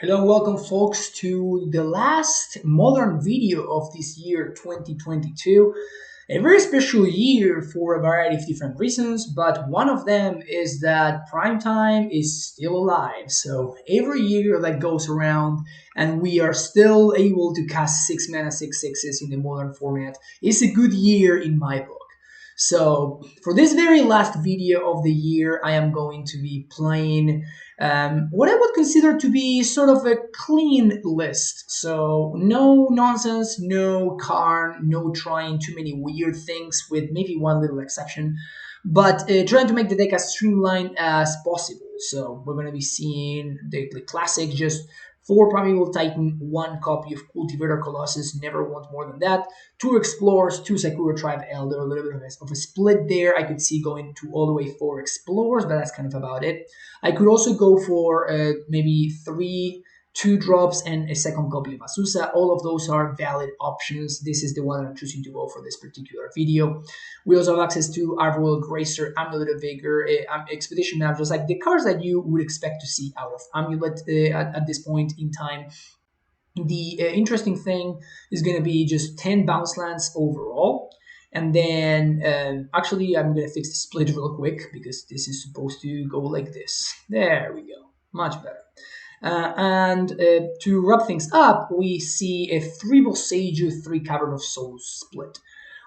Hello, welcome folks to the last modern video of this year 2022. A very special year for a variety of different reasons, but one of them is that primetime is still alive. So every year that goes around and we are still able to cast 6 mana 6/6s in the modern format is a good year in my book. So for this very last video of the year, I am going to be playing what I would consider to be sort of a clean list. So no nonsense, no Karn, no trying too many weird things with maybe one little exception, but trying to make the deck as streamlined as possible. So we're going to be seeing the classic, just 4 Primeval Titan, 1 copy of Cultivator Colossus, never want more than that, 2 Explorers, 2 Sakura Tribe Elder, a little bit of a split there. I could see going to all the way 4 Explorers, but that's kind of about it. I could also go for maybe 3 2 drops and a second copy of Azusa. All of those are valid options. This is the one that I'm choosing to go for this particular video. We also have access to Arvoil Gracer, Amulet of Vigor, Expedition Map, just like the cards that you would expect to see out of Amulet at this point in time. The interesting thing is going to be just 10 bounce lands overall. And then, actually, I'm going to fix the split real quick because this is supposed to go like this. There we go. Much better. And to wrap things up, we see a 3 Boseiju, 3 Cavern of Souls split.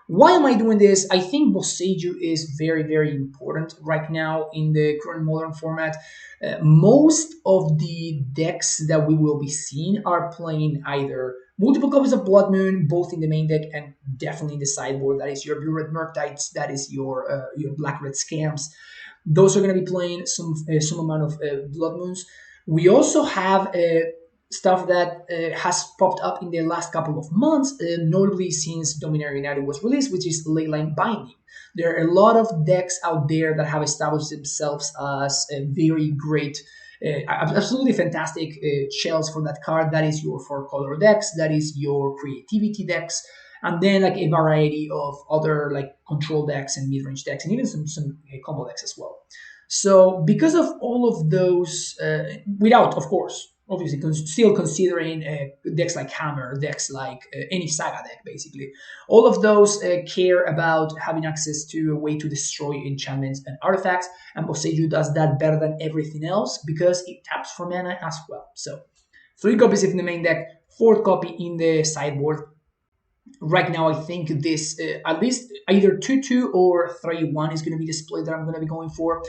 Why am I doing this? I think Boseiju is very, very important right now in the current modern format. Most of the decks that we will be seeing are playing either multiple copies of Blood Moon, both in the main deck and definitely in the sideboard. That is your Blue-Red Murktites, that is your Black-Red Scamps. Those are going to be playing some amount of Blood Moons. We also have stuff that has popped up in the last couple of months, notably since Dominaria United was released, which is Leyline Binding. There are a lot of decks out there that have established themselves as a very great, absolutely fantastic shells for that card. That is your 4-color decks, that is your creativity decks, and then like a variety of other like control decks and mid-range decks, and even some combo decks as well. So because of all of those, without, of course, obviously still considering decks like Hammer, decks like any Saga deck, basically, all of those care about having access to a way to destroy enchantments and artifacts, and Boseiju does that better than everything else because it taps for mana as well. So 3 copies in the main deck, 4th copy in the sideboard. Right now, I think this at least either 2/2 or 3/1 is going to be the split that I'm going to be going for.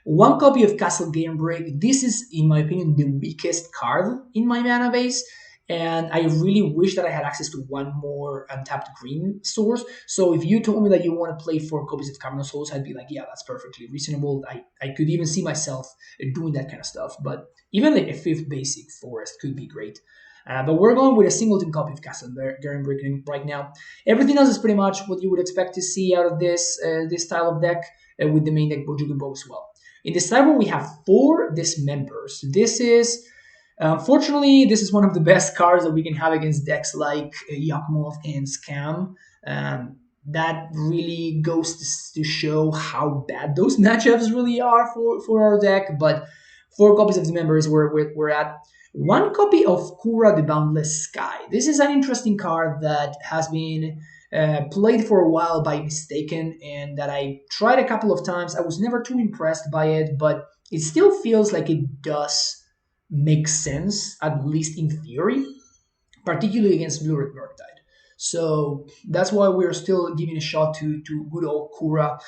1 copy of Castle Gamebreak. This is, in my opinion, the weakest card in my mana base, and I really wish that I had access to one more untapped green source. So if you told me that you want to play 4 copies of Cavern of Souls, I'd be like, yeah, that's perfectly reasonable. I could even see myself doing that kind of stuff. But even like a 5th basic forest could be great. But we're going with a singleton copy of Castle Gamebreak right now. Everything else is pretty much what you would expect to see out of this style of deck, with the main deck Bojugubo as well. In the sideboard, we have 4 Dismembers. This is, unfortunately, this is one of the best cards that we can have against decks like Yawgmoth and Scam. That really goes to show how bad those matchups really are for our deck. But 4 copies of Dismember is where we're at. 1 copy of Kura the Boundless Sky. This is an interesting card that has been played for a while by Mistaken, and that I tried a couple of times. I was never too impressed by it, but it still feels like it does make sense, at least in theory, particularly against Blue-Red Murktide. So that's why we're still giving a shot to good old Kura.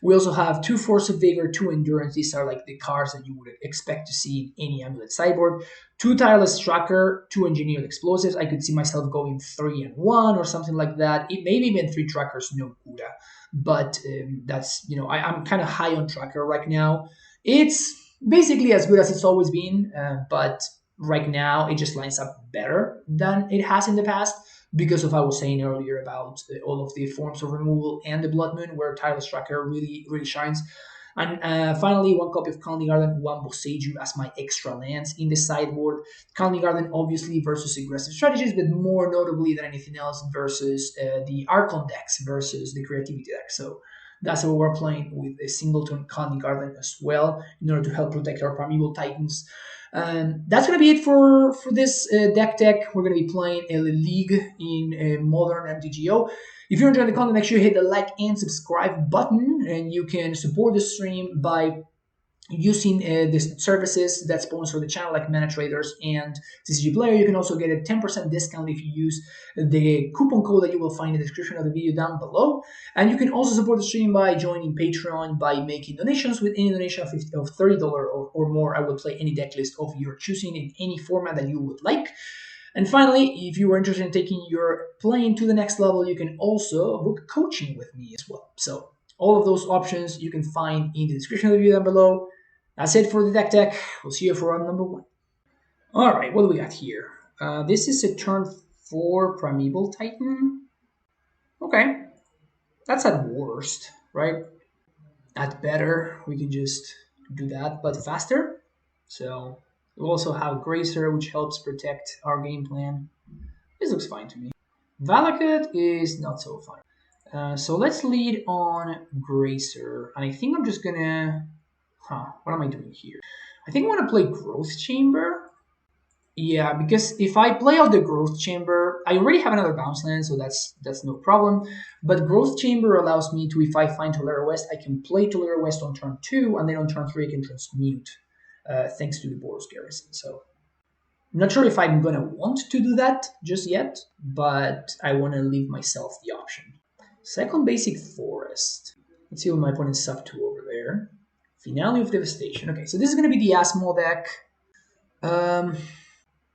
We also have 2 Force of Vigor, 2 Endurance. These are like the cards that you would expect to see in any Amulet sideboard. 2 Tireless Tracker, 2 Engineered Explosives. I could see myself going 3 and 1 or something like that. It maybe even 3 Trackers, no Kura. But that's, I'm kind of high on Tracker right now. It's basically as good as it's always been, but right now it just lines up better than it has in the past because of what I was saying earlier about all of the forms of removal and the Blood Moon, where Tireless Tracker really, really shines. And finally, 1 copy of Colony Garden, 1 Boseiju as my extra lands in the sideboard. Colony Garden, obviously, versus aggressive strategies, but more notably than anything else, versus the Archon decks, versus the Creativity deck. So that's why we're playing with a singleton Colony Garden as well, in order to help protect our Primeval Titans. That's going to be it for this deck tech. We're going to be playing a league in modern MTGO. If you're enjoying the content, make sure you hit the like and subscribe button, and you can support the stream by using the services that sponsor the channel, like Mana Traders and TCG Player. You can also get a 10% discount if you use the coupon code that you will find in the description of the video down below. And you can also support the stream by joining Patreon by making donations. With any donation of $30 or more, I will play any deck list of your choosing in any format that you would like. And finally, if you are interested in taking your playing to the next level, you can also book coaching with me as well. So all of those options you can find in the description of the video down below. That's it for the deck tech. We'll see you for round number 1. All right, what do we got here? This is a turn 4 Primeval Titan. Okay, that's at worst, right? At better, we can just do that, but faster. So we also have Gracer, which helps protect our game plan. This looks fine to me. Valakut is not so fine. So let's lead on Gracer, and I think I'm just gonna... what am I doing here? I think I want to play Growth Chamber. Yeah, because if I play out the Growth Chamber, I already have another bounce land, so that's no problem. But Growth Chamber allows me to, if I find Tolera West, I can play Tolera West on turn 2, and then on turn 3 I can transmute, thanks to the Boros Garrison. So I'm not sure if I'm going to want to do that just yet, but I want to leave myself the option. Second Basic Forest. Let's see what my opponent's up to over there. Finale of Devastation. Okay, so this is going to be the Asmo deck.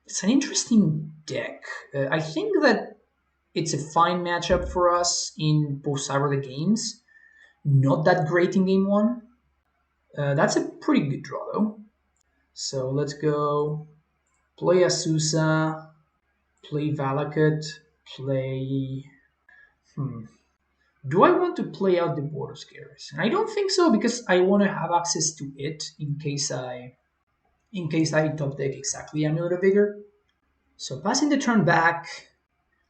It's an interesting deck. I think that it's a fine matchup for us in both side of the games. Not that great in game 1. That's a pretty good draw, though. So let's go play Azusa, play Valakut, play... Do I want to play out the Boros Garrison? I don't think so, because I want to have access to it in case I top deck exactly Amulet of Vigor. So passing the turn back.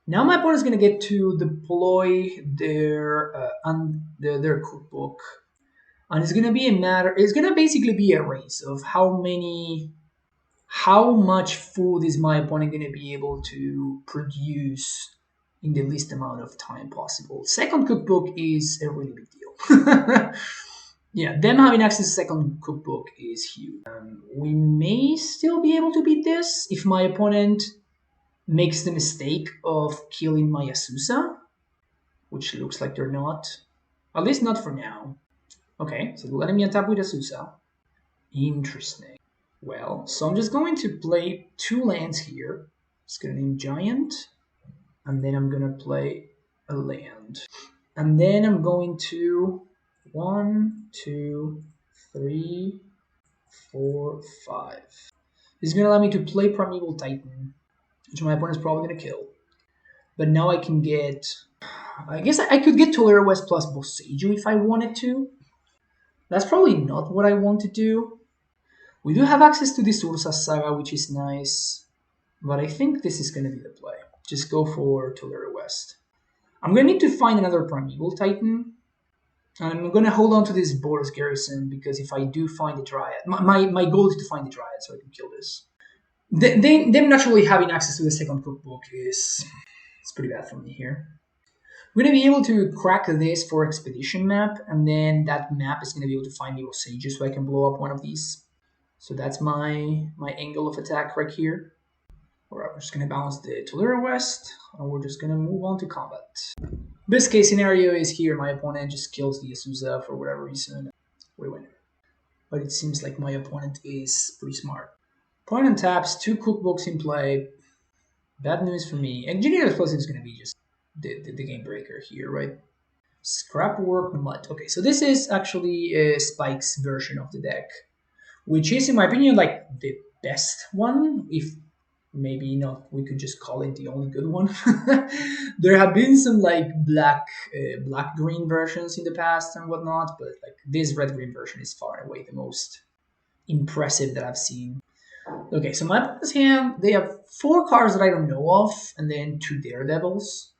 Now my opponent's going to get to deploy their cookbook. And it's going to be a matter... It's going to basically be a race of how much food is my opponent going to be able to produce in the least amount of time possible. Second cookbook is a really big deal. Yeah, them having access to second cookbook is huge. We may still be able to beat this if my opponent makes the mistake of killing my Azusa, which looks like they're not. At least not for now. Okay, so they're letting me untap with Azusa. Interesting. Well, so I'm just going to play 2 lands here. Just gonna name Giant. And then I'm going to play a land. And then I'm going to 1, 2, 3, 4, 5. This is going to allow me to play Primeval Titan, which my opponent's probably going to kill. But now I can get... I guess I could get Tolera West plus Boseiju if I wanted to. That's probably not what I want to do. We do have access to this Ursa Saga, which is nice. But I think this is going to be the play. Just go for Tolera West. I'm going to need to find another Primeval Titan. And I'm going to hold on to this Boros Garrison, because if I do find the Dryad... My goal is to find the Dryad so I can kill this. Them naturally having access to the second cookbook is... It's pretty bad for me here. I'm going to be able to crack this for Expedition map, and then that map is going to be able to find me Osage so I can blow up one of these. So that's my angle of attack right here. Alright, we're just going to balance the Tolera West, and we're just going to move on to combat. Best case scenario is here, my opponent just kills the Azusa for whatever reason. We win. But it seems like my opponent is pretty smart. Opponent taps, 2 cookbooks in play. Bad news for me. Engineer Explosive is going to be just the game breaker here, right? Scrapwork Mud. Okay, so this is actually Spike's version of the deck, which is, in my opinion, like the best one, if maybe not, we could just call it the only good one. There have been some like black-green versions in the past and whatnot, but like this red-green version is far and away the most impressive that I've seen. Okay, so my opponent's hand, they have 4 cards that I don't know of, and then 2 Daredevils.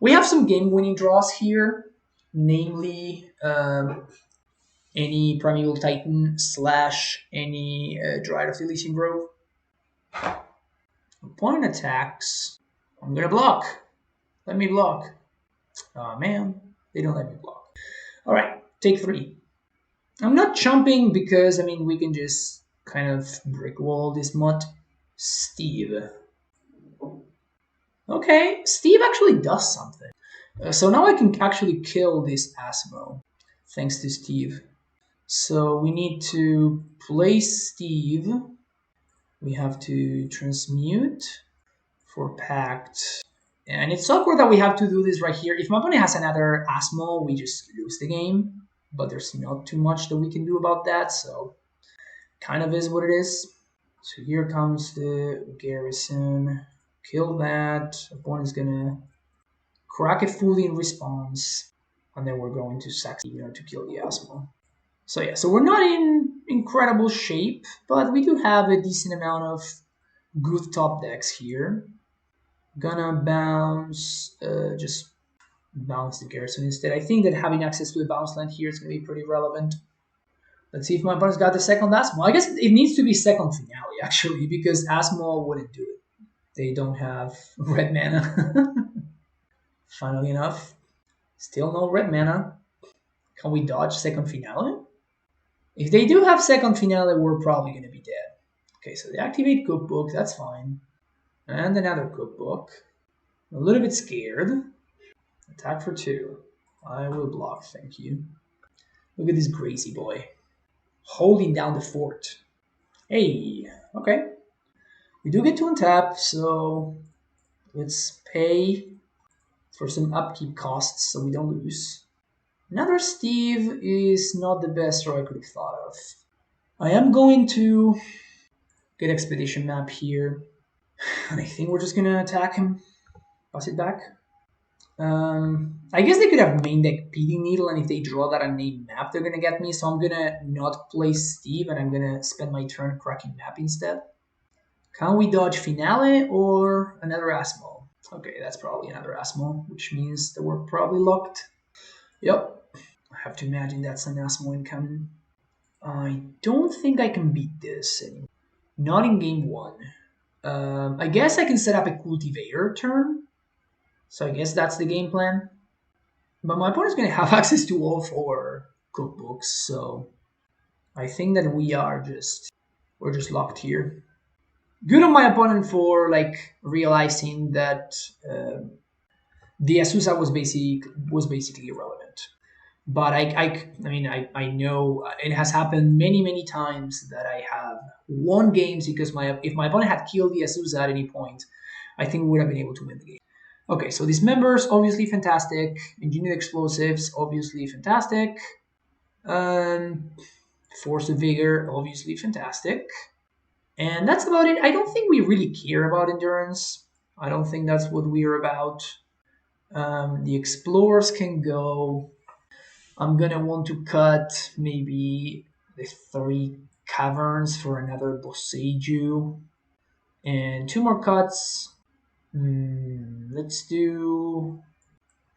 We have some game-winning draws here, namely any Primeval Titan / any Dryad of the Elysian Grove. Opponent attacks. I'm gonna block. Let me block. Oh man, they don't let me block. All right, take 3. I'm not jumping because, I mean, we can just kind of brick wall this mutt. Steve. Okay, Steve actually does something. So now I can actually kill this Asmo, thanks to Steve. So we need to play Steve. We have to transmute for Pact. And it's awkward that we have to do this right here. If my opponent has another Asmo, we just lose the game. But there's not too much that we can do about that, so kind of is what it is. So here comes the Garrison. Kill that. Opponent's gonna crack it fully in response. And then we're going to sack to kill the Asmo. So yeah, so we're not in incredible shape, but we do have a decent amount of good top decks here. Gonna bounce, just bounce the Garrison instead. I think that having access to the bounce land here is gonna be pretty relevant. Let's see if my opponent's got the second Asmo. I guess it needs to be second finale, actually, because Asmo wouldn't do it. They don't have red mana. Funnily enough, still no red mana. Can we dodge second finale? If they do have second finale, we're probably going to be dead. Okay, so they activate cookbook, that's fine. And another cookbook. A little bit scared. Attack for 2. I will block, thank you. Look at this crazy boy. Holding down the fort. Hey, okay. We do get to untap, so let's pay for some upkeep costs so we don't lose. Another Steve is not the best row I could have thought of. I am going to get Expedition Map here. And I think we're just gonna attack him. Pass it back. I guess they could have main deck Peeling Needle, and if they draw that unnamed map, they're gonna get me. So I'm gonna not play Steve, and I'm gonna spend my turn cracking map instead. Can we dodge Finale or another Asmo? Okay, that's probably another Asmo, which means that we're probably locked. Yep, I have to imagine that's an Asmo incoming. I don't think I can beat this anymore. Not in game 1. I guess I can set up a Cultivator turn. So I guess that's the game plan. But my opponent's going to have access to all 4 cookbooks, so I think that we're just locked here. Good on my opponent for realizing that the Azusa was basically irrelevant. But I know it has happened many times that I have won games because if my opponent had killed the Azusa at any point, I think we would have been able to win the game. Okay, so these members, obviously fantastic. Engineered explosives, obviously fantastic. Force of Vigor, obviously fantastic. And that's about it. I don't think we really care about endurance. I don't think that's what we're about. The explorers can go. I'm gonna want to cut maybe the 3 caverns for another Boseiju. And 2 more cuts. Let's do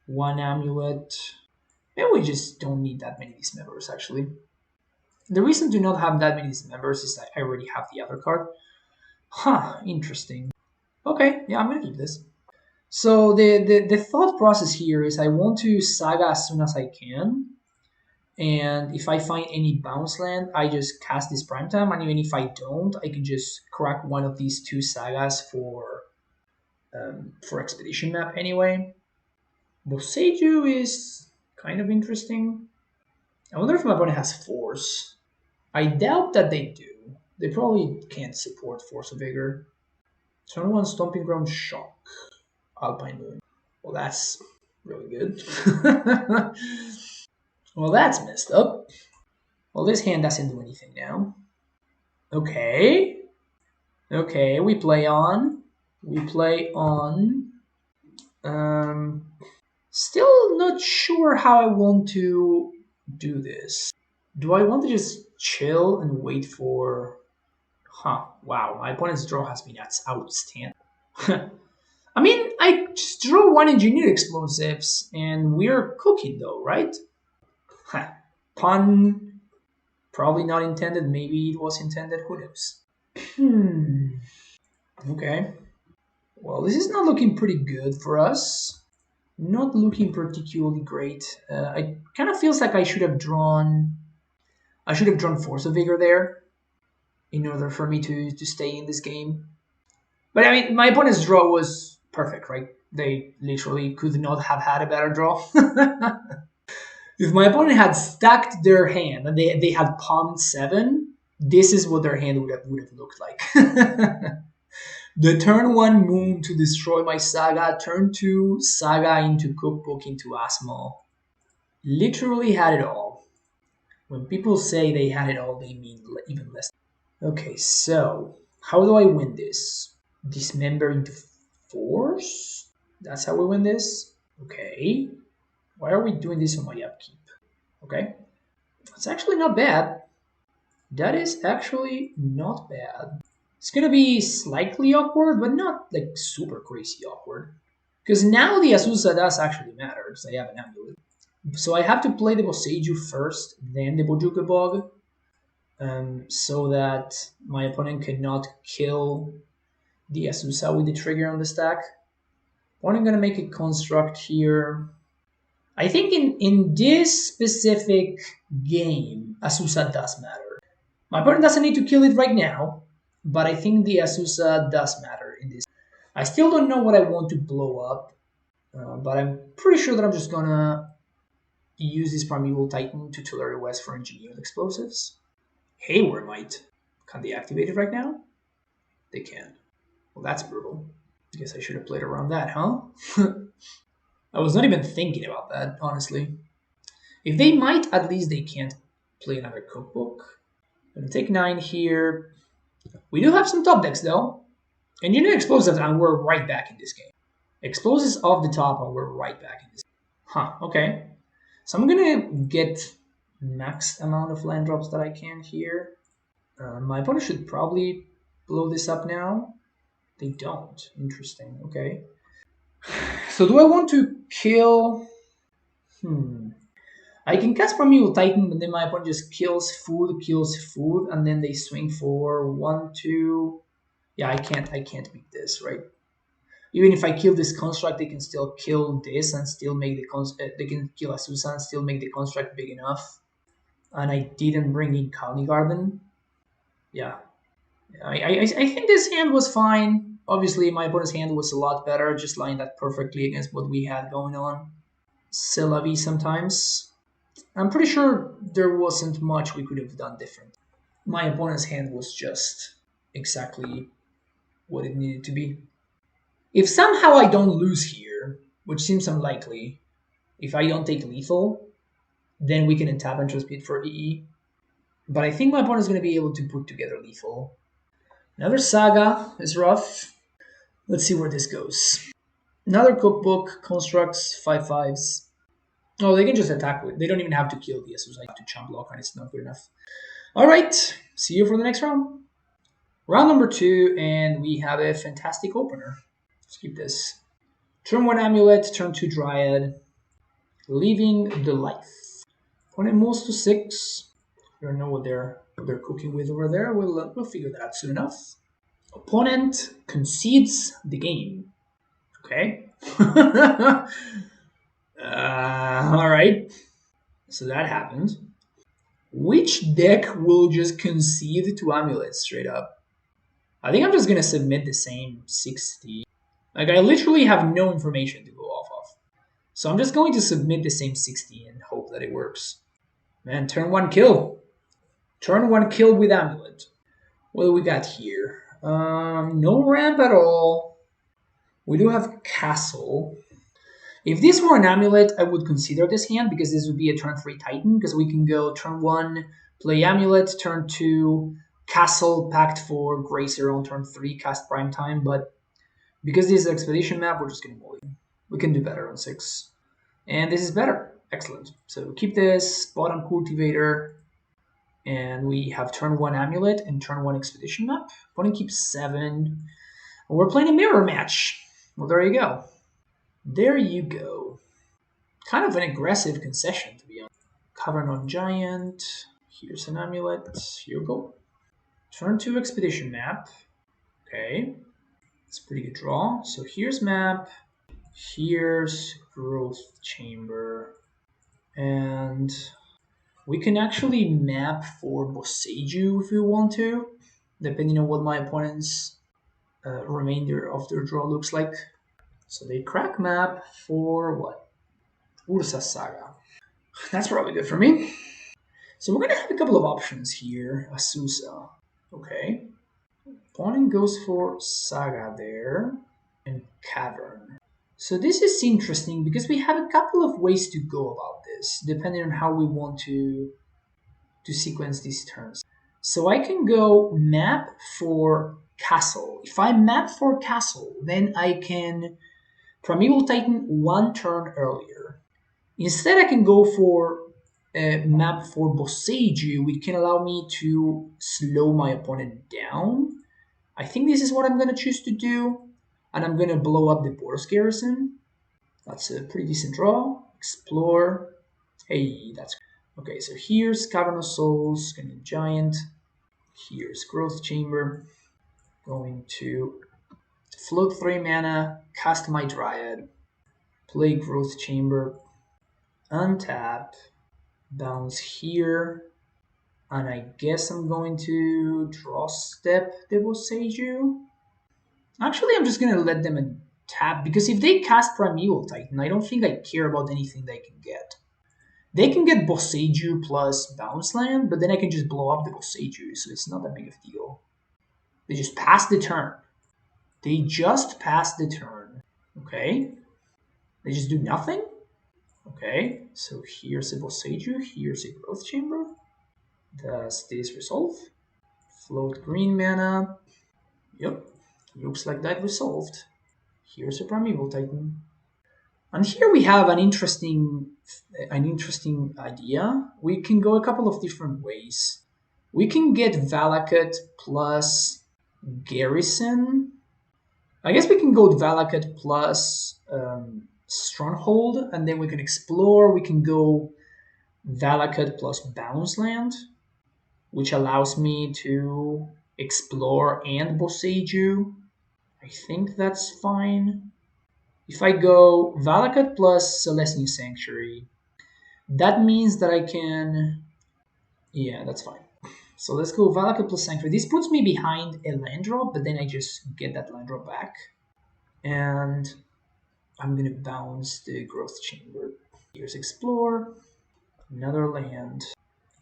1 amulet. Maybe we just don't need that many dismembers, actually. The reason to not have that many dismembers is that I already have the other card. Huh, interesting. Okay, yeah, I'm gonna keep this. So the thought process here is I want to saga as soon as I can. And if I find any bounce land, I just cast this prime time. And even if I don't, I can just crack one of these 2 sagas for Expedition Map anyway. Boseiju is kind of interesting. I wonder if my opponent has Force. I doubt that they do. They probably can't support Force of Vigor. Turn 1 Stomping Ground Shock. Alpine Moon. Well, that's really good. Well, that's messed up. Well, this hand doesn't do anything now. Okay. Okay, we play on. Still not sure how I want to do this. Do I want to just chill and wait for... Wow, my opponent's draw has been outstanding. I mean, I just draw 1 engineered explosives, and we're cooking though, right? Pun, probably not intended, maybe it was intended, who knows. Okay. Well, this is not looking pretty good for us. Not looking particularly great. I kind of feels like I should have drawn. I should have drawn Force of Vigor there in order for me to stay in this game. But I mean, my opponent's draw was perfect, right? They literally could not have had a better draw. If my opponent had stacked their hand and they had palmed 7, this is what their hand would have looked like. The turn 1 moon to destroy my Saga, turn 2 Saga into Cookbook into Asmo. Literally had it all. When people say they had it all, they mean even less. Okay, so how do I win this? Dismember into force? That's how we win this? Okay. Why are we doing this on my upkeep? Okay. It's actually not bad. That is actually not bad. It's gonna be slightly awkward, but not like super crazy awkward. Because now the Azusa does actually matter, because I have an amulet. So I have to play the Boseiju first, then the Bojuka Bog, so that my opponent cannot kill the Azusa with the trigger on the stack. What I'm gonna make a construct here. I think in this specific game, Azusa does matter. My opponent doesn't need to kill it right now, but I think the Azusa does matter in this. I still don't know what I want to blow up, but I'm pretty sure that I'm just gonna use this Primeval Titan to Tulare West for engineered explosives. Hayward might. Can they activate it right now? They can. Well, that's brutal. I guess I should have played around that, huh? I was not even thinking about that, honestly. If they might, at least they can't play another cookbook. I'm gonna take 9 here. We do have some top decks though. Engineer explosives, and we're right back in this game. Explosives off the top, and we're right back in this game. Huh, okay. So I'm gonna get max amount of land drops that I can here. My opponent should probably blow this up now. They don't. Interesting. Okay. So do I want to kill? I can cast Primeval Titan, but then my opponent just kills food, and then they swing for 1, 2. Yeah, I can't beat this, right? Even if I kill this construct, they can still kill this and still make they can kill Azusa and still make the construct big enough. And I didn't bring in Colony Garden. Yeah, I think this hand was fine. Obviously, my opponent's hand was a lot better, just lined that perfectly against what we had going on. C'est la vie sometimes. I'm pretty sure there wasn't much we could have done different. My opponent's hand was just exactly what it needed to be. If somehow I don't lose here, which seems unlikely, if I don't take lethal, then we can untap and just beat for EE. But I think my opponent is going to be able to put together lethal. Another Saga is rough. Let's see where this goes. Another cookbook, constructs, 5/5s. Oh, they can just attack with. They don't even have to kill the Asus. I have to chump block, and it's not good enough. All right, see you for the next round. Round number 2, and we have a fantastic opener. Let's keep this. Turn 1 Amulet, turn 2 Dryad, leaving the life. Opponent moves to 6. I don't know what they're cooking with over there. We'll figure that out soon enough. Opponent concedes the game. Okay. All right. So that happened. Which deck will just concede to Amulet straight up? I think I'm just gonna submit the same 60. Like I literally have no information to go off of. So I'm just going to submit the same 60 and hope that it works. Man, turn 1 kill. Turn 1 kill with Amulet. What do we got here? No ramp at all. We do have Castle. If this were an Amulet, I would consider this hand because this would be a turn 3 Titan because we can go turn 1, play Amulet, turn 2, Castle, Pact 4, Gracer on turn 3, cast Prime Time, but because this is an Expedition map, we're just going to mulligan. We can do better on 6. And this is better. Excellent. So keep this, bottom Cultivator, and we have turn 1 Amulet and turn 1 Expedition map. Opponent keeps 7. We're playing a mirror match. Well, there you go. There you go. Kind of an aggressive concession, to be honest. Cavern on Giant. Here's an Amulet. Here we go. Turn 2 Expedition map. Okay. It's a pretty good draw. So here's map, here's growth chamber, and we can actually map for Boseiju if we want to, depending on what my opponent's remainder of their draw looks like. So they crack map for what? Ursa Saga. That's probably good for me. So we're gonna have a couple of options here. Asusa. Okay. Opponent goes for Saga there and Cavern. So this is interesting because we have a couple of ways to go about this, depending on how we want to sequence these turns. So I can go map for Castle. If I map for Castle, then I can Primeval Titan one turn earlier. Instead, I can go for a map for Boseiju, which can allow me to slow my opponent down. I think this is what I'm going to choose to do, and I'm going to blow up the Boros Garrison. That's a pretty decent draw. Explore. Hey, that's okay. So here's Cavernous Souls, going to Giant. Here's Growth Chamber. Going to float 3 mana, cast my Dryad, play Growth Chamber, untap, bounce here, and I guess I'm going to draw step the Boseiju. Actually, I'm just going to let them tap, because if they cast Primeval Titan, I don't think I care about anything they can get. They can get Boseiju plus bounce land, but then I can just blow up the Boseiju, so it's not that big of a deal. They just pass the turn. They just pass the turn. Okay. They just do nothing. Okay. So here's a Boseiju. Here's a Growth Chamber. Does this resolve? Float green mana. Yep. Looks like that resolved. Here's a Primeval Titan. And here we have an interesting idea. We can go a couple of different ways. We can get Valakut plus Garrison. I guess we can go with Valakut plus Stronghold, and then we can explore. We can go Valakut plus Bounce Land, which allows me to explore and Boseiju. I think that's fine. If I go Valakut plus Celestial Sanctuary, that means that I can... Yeah, that's fine. So let's go Valakut plus Sanctuary. This puts me behind a land drop, but then I just get that land drop back. And I'm going to bounce the Growth Chamber. Here's Explore, another land.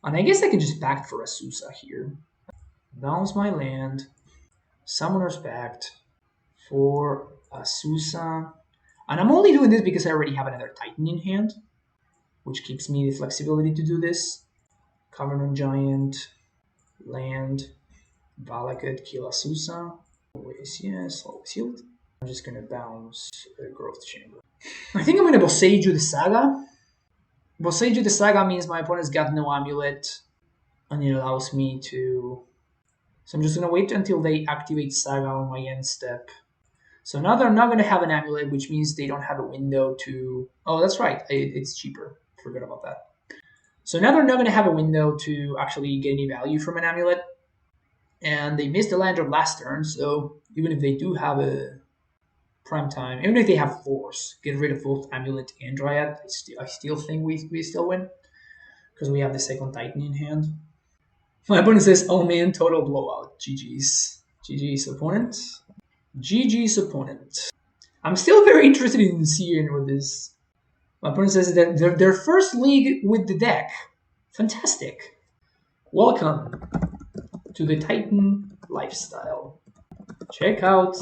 And I guess I can just back for Asusa here. Bounce my land, Summoner's Pact for Asusa. And I'm only doing this because I already have another Titan in hand, which keeps me the flexibility to do this. Covenant Giant, land, Valakut, kill Asusa. Always yes, always healed. I'm just going to bounce a Growth Chamber. I think I'm going to Boseiju the Saga. Boseiju the Saga means my opponent's got no Amulet, and it allows me to... So I'm just going to wait until they activate Saga on my end step. So now they're not going to have an Amulet, which means they don't have a window to... Oh, that's right. It's cheaper. Forgot about that. So now they're not going to have a window to actually get any value from an Amulet. And they missed the land drop last turn, so even if they do have a prime time, even if they have Force, get rid of both Amulet and Dryad, I still think we still win, because we have the second Titan in hand. My opponent says, oh man, total blowout. GG's. GG's opponent. GG's opponent. I'm still very interested in seeing what this... My opponent says that their first league with the deck. Fantastic. Welcome to the Titan lifestyle. Check out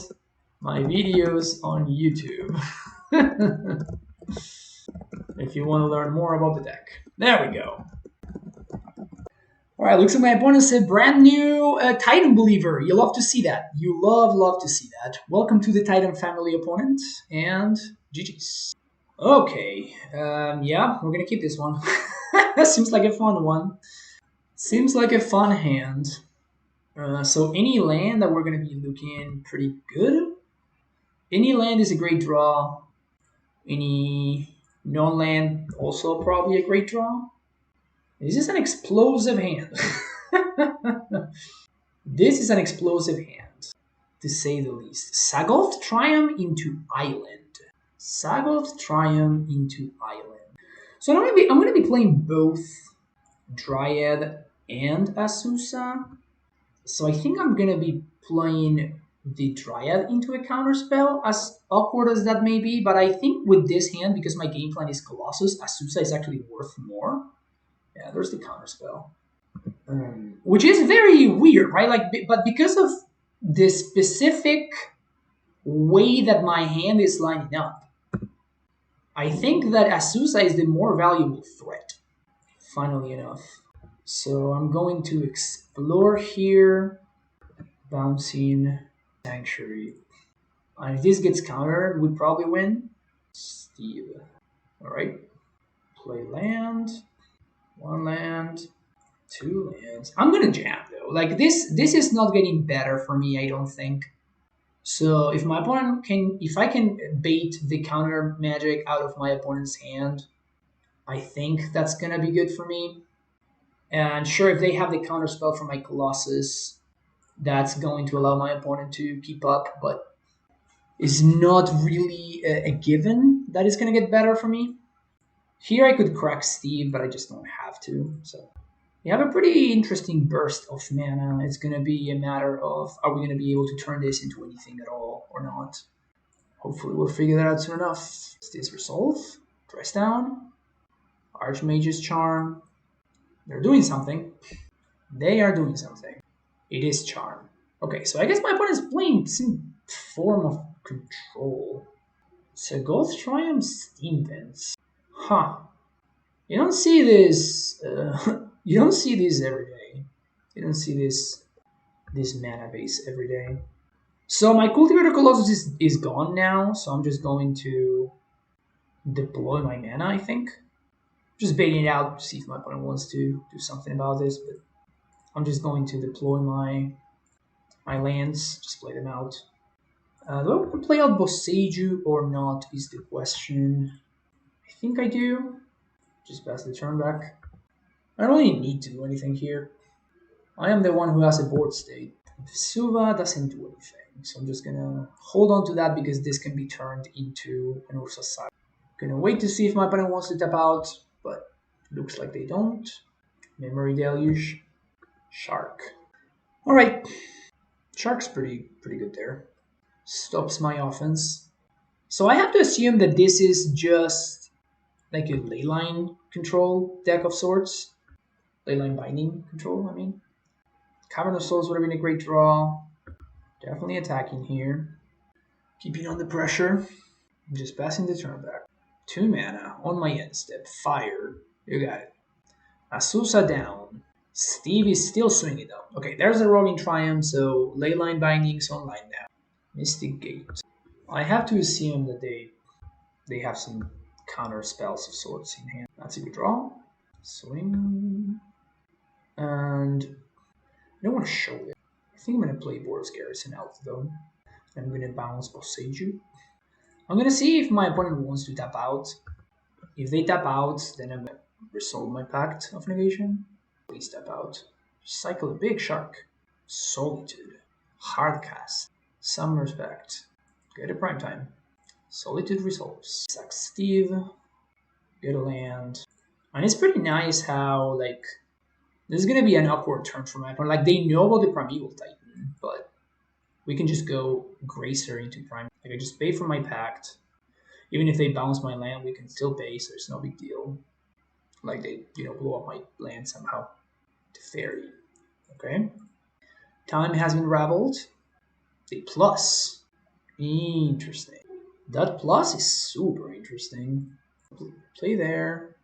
my videos on YouTube if you want to learn more about the deck. There we go. Alright, looks like my opponent said brand new Titan believer. You love to see that. You love to see that. Welcome to the Titan family, opponent, and GG's. Okay, yeah, we're gonna keep this one. Seems like a fun one. Seems like a fun hand. So any land that we're going to be looking pretty good. Any land is a great draw. Any non-land also probably a great draw. This is an explosive hand. This is an explosive hand. to say the least. Sagoth Triumph into Island. Sagoth Triumph into Island. So I'm gonna be playing both Dryad and Asusa. So I think I'm gonna be playing the Dryad into a counterspell, as awkward as that may be, but I think with this hand, because my game plan is Colossus, Asusa is actually worth more. Yeah, there's the counterspell. Which is very weird, right? Like, but because of the specific way that my hand is lining up, I think that Asusa is the more valuable threat, funnily enough. So I'm going to explore here, bouncing Sanctuary. And if this gets countered, we probably win. Steve. Alright. Play land. One land. Two lands. I'm gonna jam though. Like this is not getting better for me, I don't think. So if my opponent if I can bait the counter magic out of my opponent's hand, I think that's gonna be good for me. And sure, if they have the counter spell for my Colossus, that's going to allow my opponent to keep up, but it's not really a given that it's gonna get better for me. Here I could crack Steve, but I just don't have to. So we have a pretty interesting burst of mana. It's going to be a matter of, are we going to be able to turn this into anything at all or not? Hopefully we'll figure that out soon enough. Is this resolve? Dress down? Archmage's Charm? They're doing something. They are doing something. It is Charm. Okay, so I guess my opponent is playing some form of control. So Gold Triumph Steam Vents. Huh. You don't see this. You don't see this every day. You don't see this mana base every day. So my Cultivator Colossus is gone now, so I'm just going to deploy my mana, I think. Just baiting it out to see if my opponent wants to do something about this, but I'm just going to deploy my lands, just play them out. Do I want to play out Boseiju or not is the question. I think I do. Just pass the turn back. I don't really need to do anything here. I am the one who has a board state. Suva doesn't do anything, so I'm just gonna hold on to that because this can be turned into an Ursa Saga. Gonna wait to see if my opponent wants to tap out, but looks like they don't. Memory Deluge. Shark. Alright. Shark's pretty good there. Stops my offense. So I have to assume that this is just like a leyline control deck of sorts. Leyline binding control, I mean. Cavern of Souls would have been a great draw. Definitely attacking here. Keeping on the pressure. I'm just passing the turn back. 2 mana on my end step. Fire. You got it. Asusa down. Steve is still swinging though. Okay, there's a Rolling Triumph, so Leyline Bindings online now. Mystic Gate. I have to assume that they have some counter spells of sorts in hand. That's a good draw. Swing. And I don't want to show it. I think I'm going to play Boros Garrison out though. I'm going to bounce Boseiju. I'm going to see if my opponent wants to tap out. If they tap out, then I'm going to resolve my Pact of Negation. Please tap out. Cycle a big Shark. Solitude. Hardcast. Some Respect. Get a Prime Time. Solitude resolves. Sack Steve. Get a land. And it's pretty nice how, like, this is going to be an awkward turn for my opponent. Like, they know about the Primeval Titan, but we can just go Gracer into Prime. Like, I just pay for my Pact. Even if they bounce my land, we can still pay, so it's no big deal. Like, they, blow up my land somehow. The Fairy. Okay. Time has been raveled. The plus. Interesting. That plus is super interesting. Play there.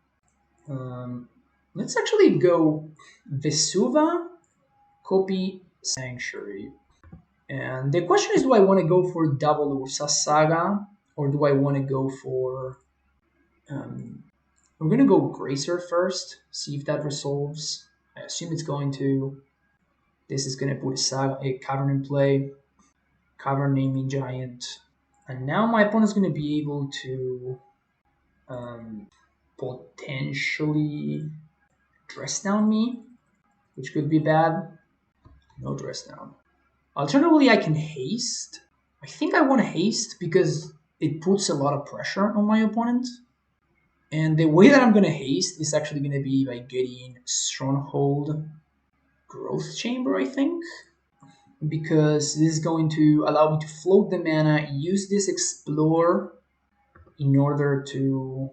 Let's actually go Vesuva, copy Sanctuary. And the question is, do I want to go for double Ursa Saga, or do I want to go for... I'm going to go Gracer first, see if that resolves. I assume it's going to. This is going to put a Cavern in play. Cavern Naming Giant. And now my opponent's going to be able to potentially dress down me, which could be bad. No dress down. Alternatively, I can haste. I think I want to haste because it puts a lot of pressure on my opponent. And the way that I'm going to haste is actually going to be by getting Stronghold Growth Chamber, I think. Because this is going to allow me to float the mana, use this Explore in order to...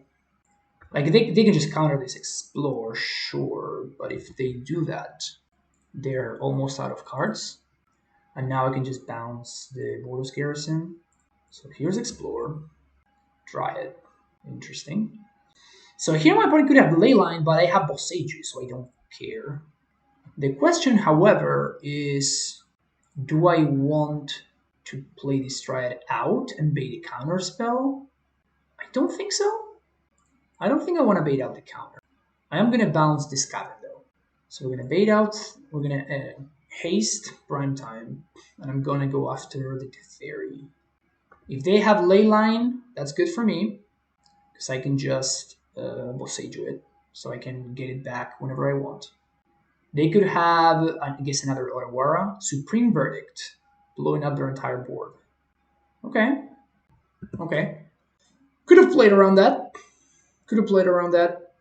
Like, they can just counter this Explore, sure. But if they do that, they're almost out of cards. And now I can just bounce the Boros Garrison. So here's Explore. Dryad. Interesting. So here my opponent could have Leyline, but I have Boseiju, so I don't care. The question, however, is do I want to play this Dryad out and bait a counter spell? I don't think so. I don't think I want to bait out the counter. I am going to bounce this Scatter though. So we're going to bait out, we're going to haste Primetime, and I'm going to go after the Teferi. If they have Leyline, that's good for me, because I can just Boseiju it, so I can get it back whenever I want. They could have, I guess, another Otawara, Supreme Verdict, blowing up their entire board. Okay. Could have played around that.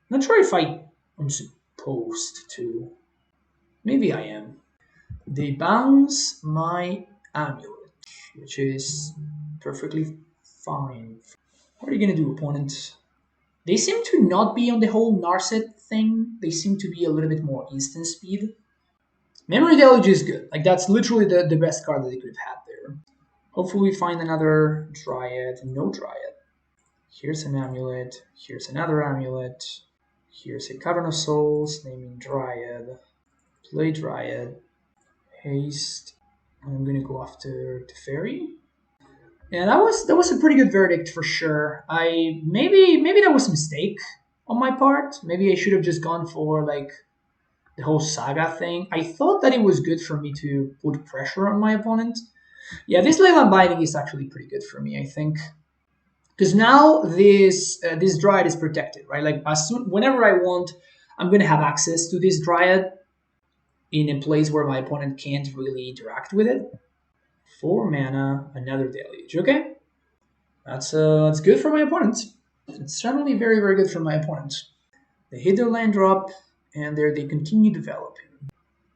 Not sure if I'm supposed to. Maybe I am. They bounce my Amulet, which is perfectly fine. What are you going to do, opponent? They seem to not be on the whole Narset thing. They seem to be a little bit more instant speed. Memory Deluge is good. Like, that's literally the best card that they could have had there. Hopefully we find another Dryad. No Dryad. Here's an Amulet. Here's another Amulet. Here's a Cavern of Souls, naming Dryad. Play Dryad. Haste. And I'm gonna go after Teferi. Yeah, that was a pretty good verdict for sure. Maybe that was a mistake on my part. Maybe I should have just gone for like the whole Saga thing. I thought that it was good for me to put pressure on my opponent. Yeah, this Leyline Binding is actually pretty good for me, I think. Because now this Dryad is protected, right? Like whenever I want, I'm going to have access to this Dryad in a place where my opponent can't really interact with it. 4 mana, another Deluge. Okay, that's good for my opponent. It's certainly very, very good for my opponent. They hit their land drop, and they continue developing.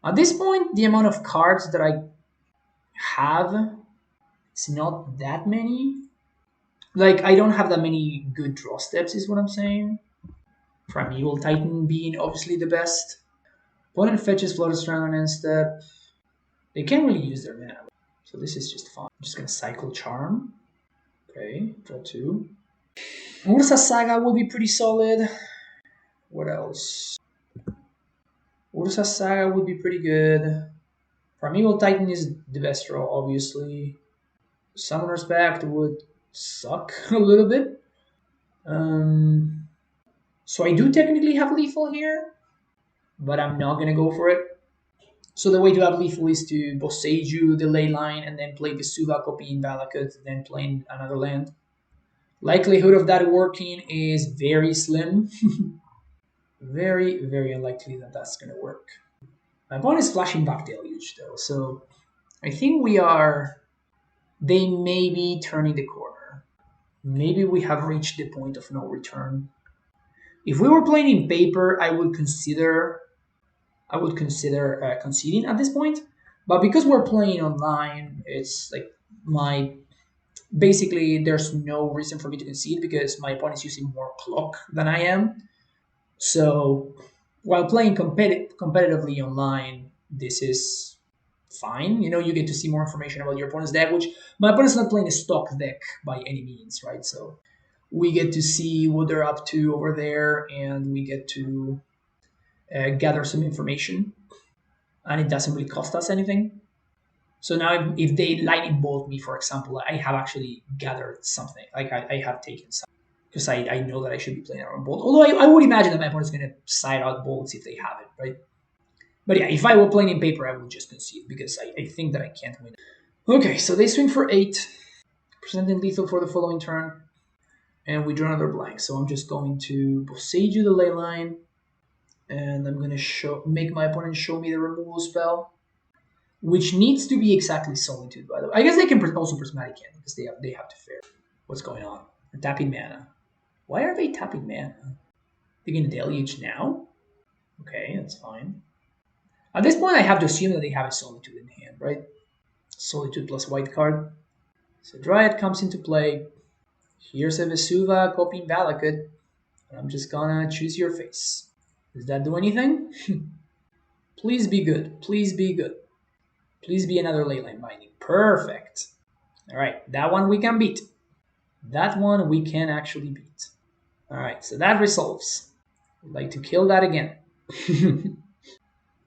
At this point, the amount of cards that I have is not that many. Like, I don't have that many good draw steps, is what I'm saying. Primeval Titan being obviously the best. Opponent fetches Flutter on end step. They can't really use their mana, so this is just fine. I'm just gonna cycle Charm. Okay, draw 2. Ursa Saga will be pretty solid. What else? Ursa Saga would be pretty good. Primeval Titan is the best draw, obviously. Summoner's Pact would suck a little bit. So I do technically have lethal here, but I'm not gonna go for it. So the way to have lethal is to Boseiju the Leyline and then play Vesuva, copying Valakut, then playing another land. Likelihood of that working is very slim. Very, very unlikely that that's gonna work. My opponent is flashing back Deluge though, so I think they may be turning the corner. Maybe we have reached the point of no return. If we were playing in paper, I would consider conceding at this point. But because we're playing online, it's like basically there's no reason for me to concede because my opponent is using more clock than I am. So while playing competitively online, this is fine. You know, you get to see more information about your opponent's deck, which my opponent's not playing a stock deck by any means, right? So we get to see what they're up to over there, and we get to gather some information, and it doesn't really cost us anything. So now if they lightning bolt me, for example, I have actually gathered something. Like I have taken some, because I know that I should be playing around bolt. Although I would imagine that my opponent's going to side out bolts if they have it, right? But yeah, if I were playing in paper, I would just concede because I think that I can't win. Okay, so they swing for 8, presenting lethal for the following turn, and we draw another blank. So I'm just going to Boseiju the Leyline, and I'm going to make my opponent show me the removal spell. which needs to be exactly Solitude, by the way. I guess they can also Prismatic Candy because they have to fare. What's going on? They're tapping mana. Why are they tapping mana? They're gonna Deluge now? Okay, that's fine. At this point, I have to assume that they have a Solitude in hand, right? Solitude plus white card. So Dryad comes into play. Here's a Vesuva copying Valakut. I'm just gonna choose your face. Does that do anything? Please be good. Please be good. Please be another Leyline Binding. Perfect. Alright, that one we can beat. That one we can actually beat. Alright, so that resolves. I'd like to kill that again.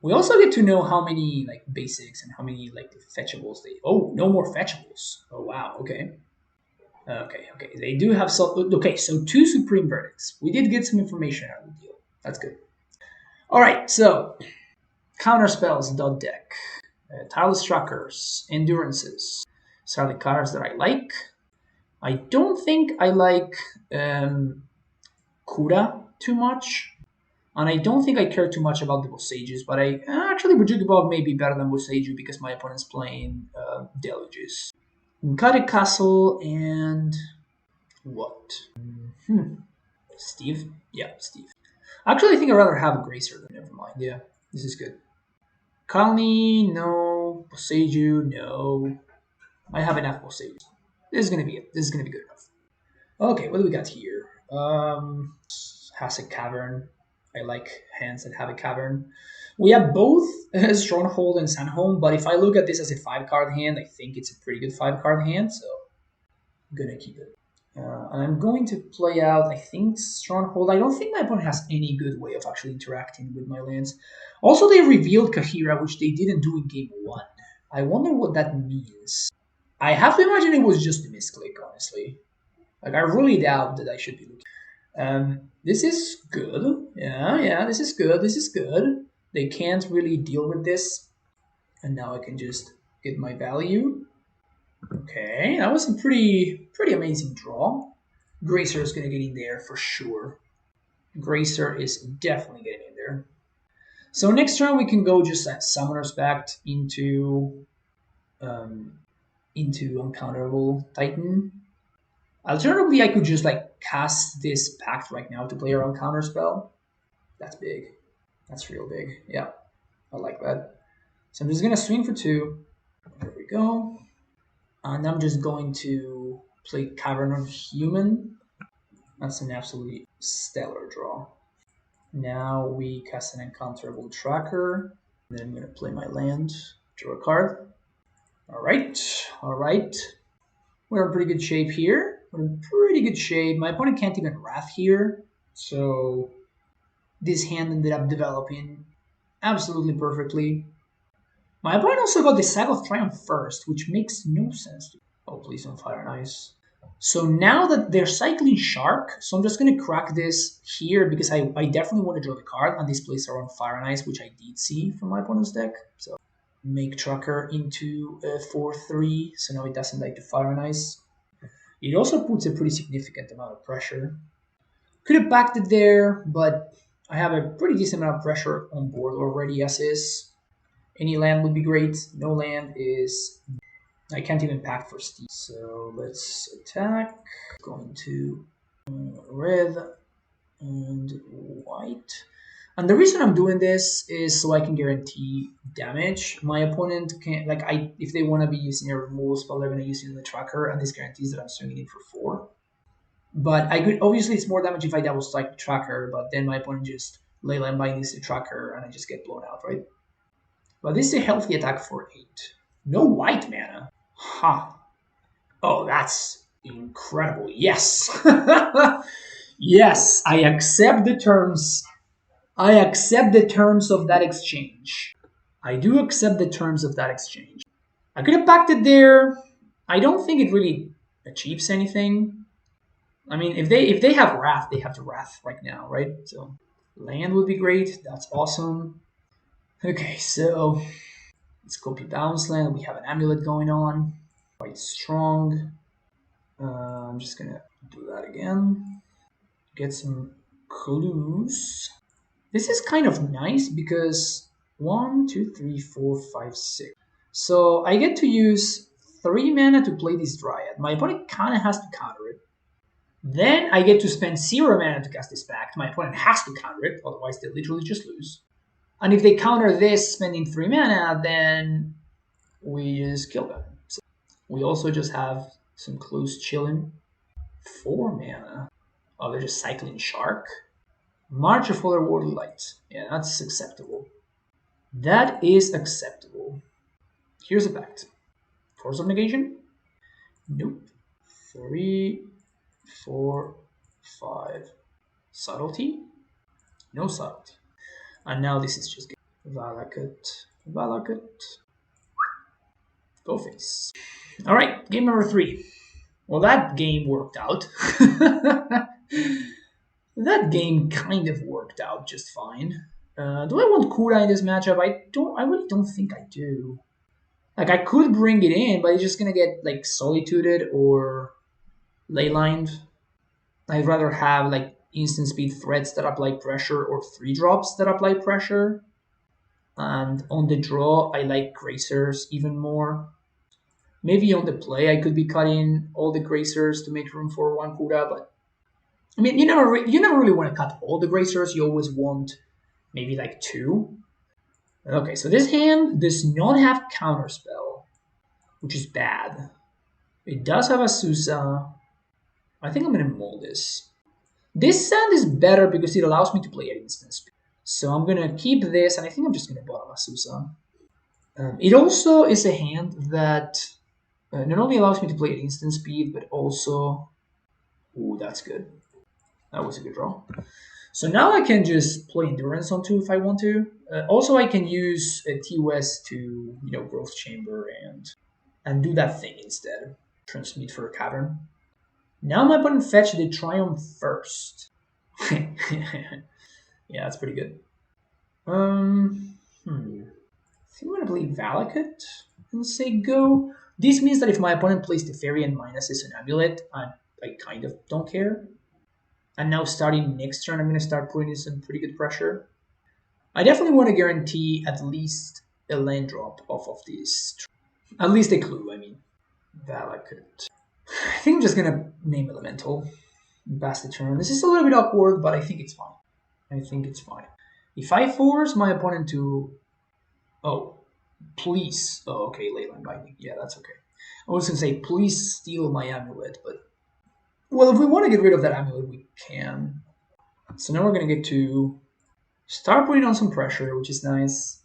We also get to know how many like basics and how many like fetchables they. Oh, no more fetchables. Oh wow. Okay. Okay. They do have okay. So 2 Supreme Verdicts. We did get some information out of the deal. That's good. All right. So counterspells.deck, tireless trackers, endurances. These are the cards that I like. I don't think I like Kura too much. And I don't think I care too much about the Bosages, but I actually Bujugibog may be better than Boseiju because my opponent's playing Deluges. Nkari Castle and what? Steve? Yeah, Steve. Actually, I think I'd rather have a Gracer than never mind. Yeah, this is good. Kalni, no. Boseiju, no. I have enough Boseiju. This is gonna be it. This is gonna be good enough. Okay, what do we got here? Has a Cavern. I like hands that have a Cavern. We have both Stronghold and Sandhome, but if I look at this as a 5-card hand, I think it's a pretty good 5-card hand, so I'm gonna keep it. And I'm going to play out, I think, Stronghold. I don't think my opponent has any good way of actually interacting with my lands. Also, they revealed Kahira, which they didn't do in Game 1. I wonder what that means. I have to imagine it was just a misclick, honestly. Like, I really doubt that I should be looking. This is good. Yeah, this is good. This is good. They can't really deal with this. And now I can just get my value. Okay, that was a pretty amazing draw. Gracer is going to get in there for sure. Gracer is definitely getting in there. So next turn we can go just at Summoner's Pact into Uncounterable Titan. Alternatively, I could just like cast this Pact right now to play around Counterspell. That's big. That's real big. Yeah, I like that. So I'm just going to swing for 2. There we go. And I'm just going to play Cavern of Human. That's an absolutely stellar draw. Now we cast an Uncounterable Tracker. Then I'm going to play my land, draw a card. All right. We're in pretty good shape here. We're in pretty good shape. My opponent can't even Wrath here. So this hand ended up developing absolutely perfectly. My opponent also got the Saga of Triumph first, which makes no sense. Oh, please don't Fire and Ice. So now that they're cycling Shark, so I'm just going to crack this here because I definitely want to draw the card, and these plays are on Fire and Ice, which I did see from my opponent's deck. So make Tracker into a 4/3, so now it doesn't like to Fire and Ice. It also puts a pretty significant amount of pressure. Could have backed it there, but I have a pretty decent amount of pressure on board already as is. Any land would be great. No land is... I can't even pack for Steve. So let's attack. Going to red and white. And the reason I'm doing this is so I can guarantee damage. My opponent can't, like, if they want to be using a removal spell, they're going to use it in the tracker, and this guarantees that I'm swinging in for 4. But I could, obviously, it's more damage if I double strike the tracker, but then my opponent just Leyline Bindings the tracker, and I just get blown out, right? But this is a healthy attack for 8. No white mana. Ha. Oh, that's incredible. Yes. Yes, I accept the terms. I accept the terms of that exchange. I do accept the terms of that exchange. I could have backed it there. I don't think it really achieves anything. I mean, if they have Wrath, they have to Wrath right now, right? So land would be great. That's awesome. Okay, so let's copy bounce land. We have an Amulet going on. Quite strong. I'm just gonna do that again. Get some clues. This is kind of nice because 1, 2, 3, 4, 5, 6. So I get to use 3 mana to play this Dryad. My opponent kind of has to counter it. Then I get to spend 0 mana to cast this Pact. My opponent has to counter it, otherwise they literally just lose. And if they counter this spending 3 mana, then we just kill them. So we also just have some clues chilling. 4 mana. Oh, they're just cycling Shark. March of Otherworldly Light. Yeah, that's acceptable. That is acceptable. Here's a Pact. Force of Negation? Nope. 3, 4, 5. Subtlety? No subtlety. And now this is just Valakut. Valakut. Go face. Alright, game number 3. Well, that game worked out. That game kind of worked out just fine. Do I want Kura in this matchup? I really don't think I do. Like, I could bring it in, but it's just gonna get, like, solituded or leylined. I'd rather have, like, instant speed threats that apply pressure or 3-drops that apply pressure. And on the draw, I like Gracers even more. Maybe on the play, I could be cutting all the Gracers to make room for 1 Kura, but I mean, you never really want to cut all the Gracers. You always want maybe like 2. Okay, so this hand does not have Counterspell, which is bad. It does have a Susa. I think I'm going to mold this. This sand is better because it allows me to play at instant speed. So I'm going to keep this, and I think I'm just going to bottom a Susa. It also is a hand that not only allows me to play at instant speed, but also... Ooh, that's good. That was a good draw. So now I can just play Endurance on 2 if I want to. Also, I can use T-West to, Growth Chamber and do that thing instead. Transmute for a Cavern. Now my opponent fetch the Triumph first. Yeah, that's pretty good. I think I'm going to play Valakut and say go. This means that if my opponent plays the Fairy and minuses an Amulet, I kind of don't care. And now starting next turn, I'm going to start putting in some pretty good pressure. I definitely want to guarantee at least a land drop off of this. At least a clue, I mean. Valakut. I think I'm just going to name Elemental and pass the turn. This is a little bit awkward, but I think it's fine. If I force my opponent to... Oh, please. Oh, okay, Leyline Binding. Yeah, that's okay. I was going to say, please steal my Amulet, but... Well, if we want to get rid of that Amulet, we can. So now we're going to get to start putting on some pressure, which is nice.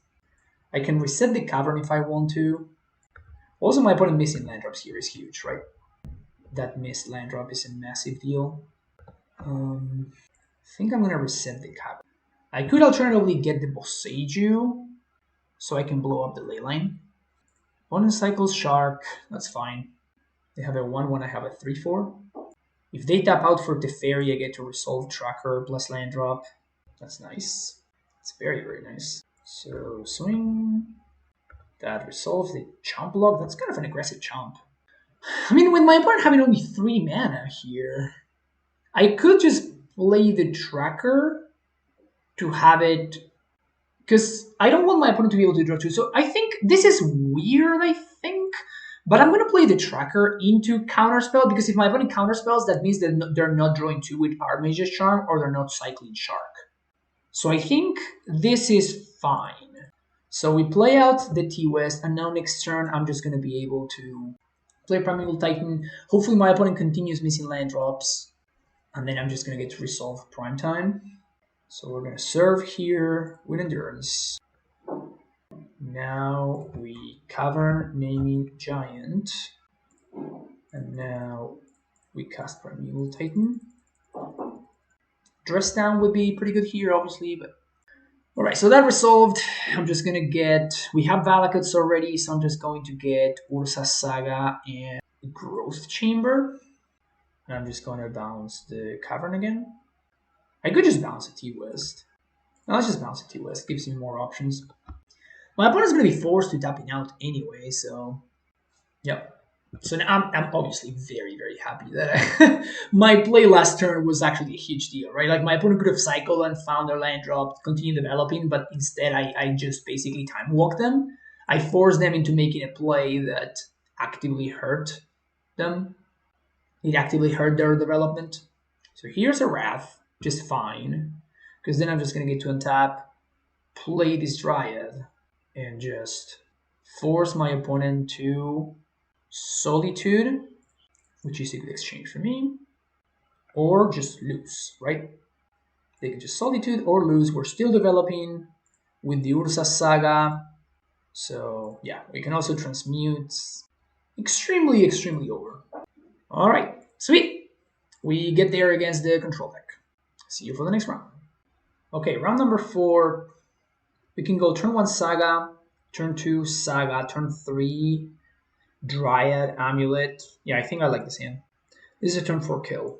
I can reset the Cavern if I want to. Also, my opponent missing land drops here is huge, right? That missed land drop is a massive deal. I think I'm going to reset the Cavern. I could alternatively get the Boseiju, so I can blow up the Leyline. Opponent cycles Shark, that's fine. They have a 1-1, I have a 3-4. If they tap out for Teferi, I get to resolve Tracker plus land drop. That's nice. It's very, very nice. So swing. That resolves the Chomp block. That's kind of an aggressive Chomp. I mean, with my opponent having only 3 mana here, I could just play the Tracker to have it... Because I don't want my opponent to be able to draw 2. So I think this is weird, I think. But I'm going to play the Tracker into Counterspell, because if my opponent counterspells, that means that they're not drawing 2 with Power Mage's Charm, or they're not cycling Shark. So I think this is fine. So we play out the T-West, and now next turn I'm just going to be able to play Primeval Titan. Hopefully my opponent continues missing land drops, and then I'm just going to get to resolve Primetime. So we're going to serve here with Endurance. Now we Cavern Naming Giant, and now we cast Primeval Titan. Dress Down would be pretty good here, obviously, but... Alright, so that resolved. I'm just gonna get... We have Valakuts already, so I'm just going to get Ursa Saga and Growth Chamber. And I'm just gonna bounce the Cavern again. I could just bounce a T-West. No, let's just bounce a T-West, gives me more options. My opponent's going to be forced to tapping out anyway, so... Yep. So now I'm obviously very, very happy that my play last turn was actually a huge deal, right? Like, my opponent could have cycled and found their land drop, continue developing, but instead I just basically time walked them. I forced them into making a play that actively hurt them. It actively hurt their development. So here's a Wrath, which is fine, because then I'm just going to get to untap, play this Dryad, and just force my opponent to Solitude, which is a good exchange for me, or just lose, right? They can just Solitude or lose. We're still developing with the Ursa Saga. So yeah, we can also transmute. Extremely, extremely over. All right, sweet. We get there against the control deck. See you for the next round. Okay, round number 4. We can go turn 1 Saga, turn 2 Saga, turn 3 Dryad, Amulet. Yeah, I think I like this hand. This is a turn 4 kill.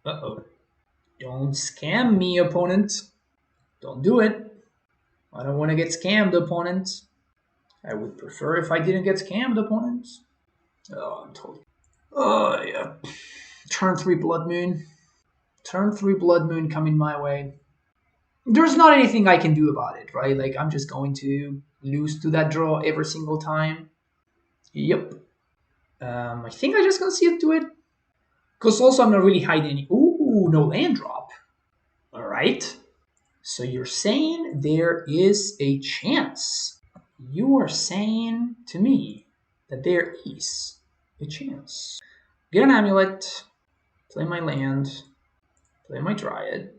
Uh-oh. Don't scam me, opponent. Don't do it. I don't want to get scammed, opponent. I would prefer if I didn't get scammed, opponent. Oh, I'm totally... Oh, yeah. Turn 3 Blood Moon. Turn 3 Blood Moon coming my way. There's not anything I can do about it, right? Like, I'm just going to lose to that draw every single time. Yep. I think I just concede to it. Because also I'm not really hiding any... Ooh, no land drop. All right. So you're saying there is a chance. You are saying to me that there is a chance. Get an Amulet, play my land, play my Dryad,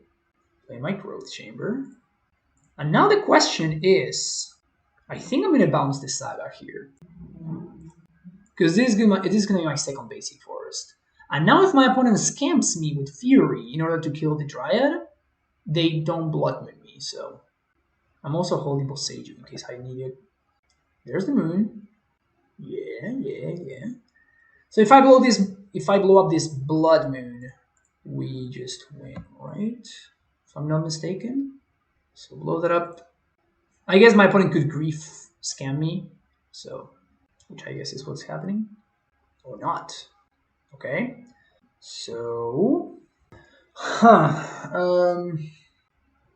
play my Growth Chamber. And now the question is, I think I'm going to bounce the Saga here. Because it is going to be my second basic forest. And now if my opponent scamps me with Fury in order to kill the Dryad, they don't Blood Moon me. So I'm also holding Boseiju in case I need it. There's the moon. Yeah. So if I blow up this Blood Moon, we just win, right? If I'm not mistaken. So blow that up. I guess my opponent could grief scam me. So, which I guess is what's happening. Or not. Okay. So,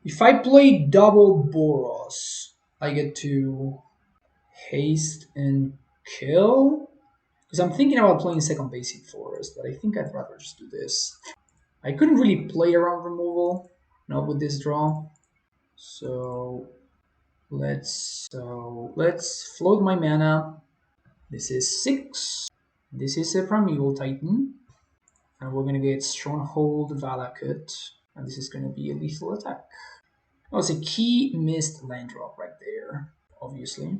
if I play double Boros, I get to haste and kill. Because I'm thinking about playing second basic forest, but I think I'd rather just do this. I couldn't really play around removal, not with this draw. So let's float my mana. This is 6. This is a Primeval Titan. And we're gonna get Stronghold Valakut. And this is gonna be a lethal attack. Oh, it's a key missed land drop right there, obviously.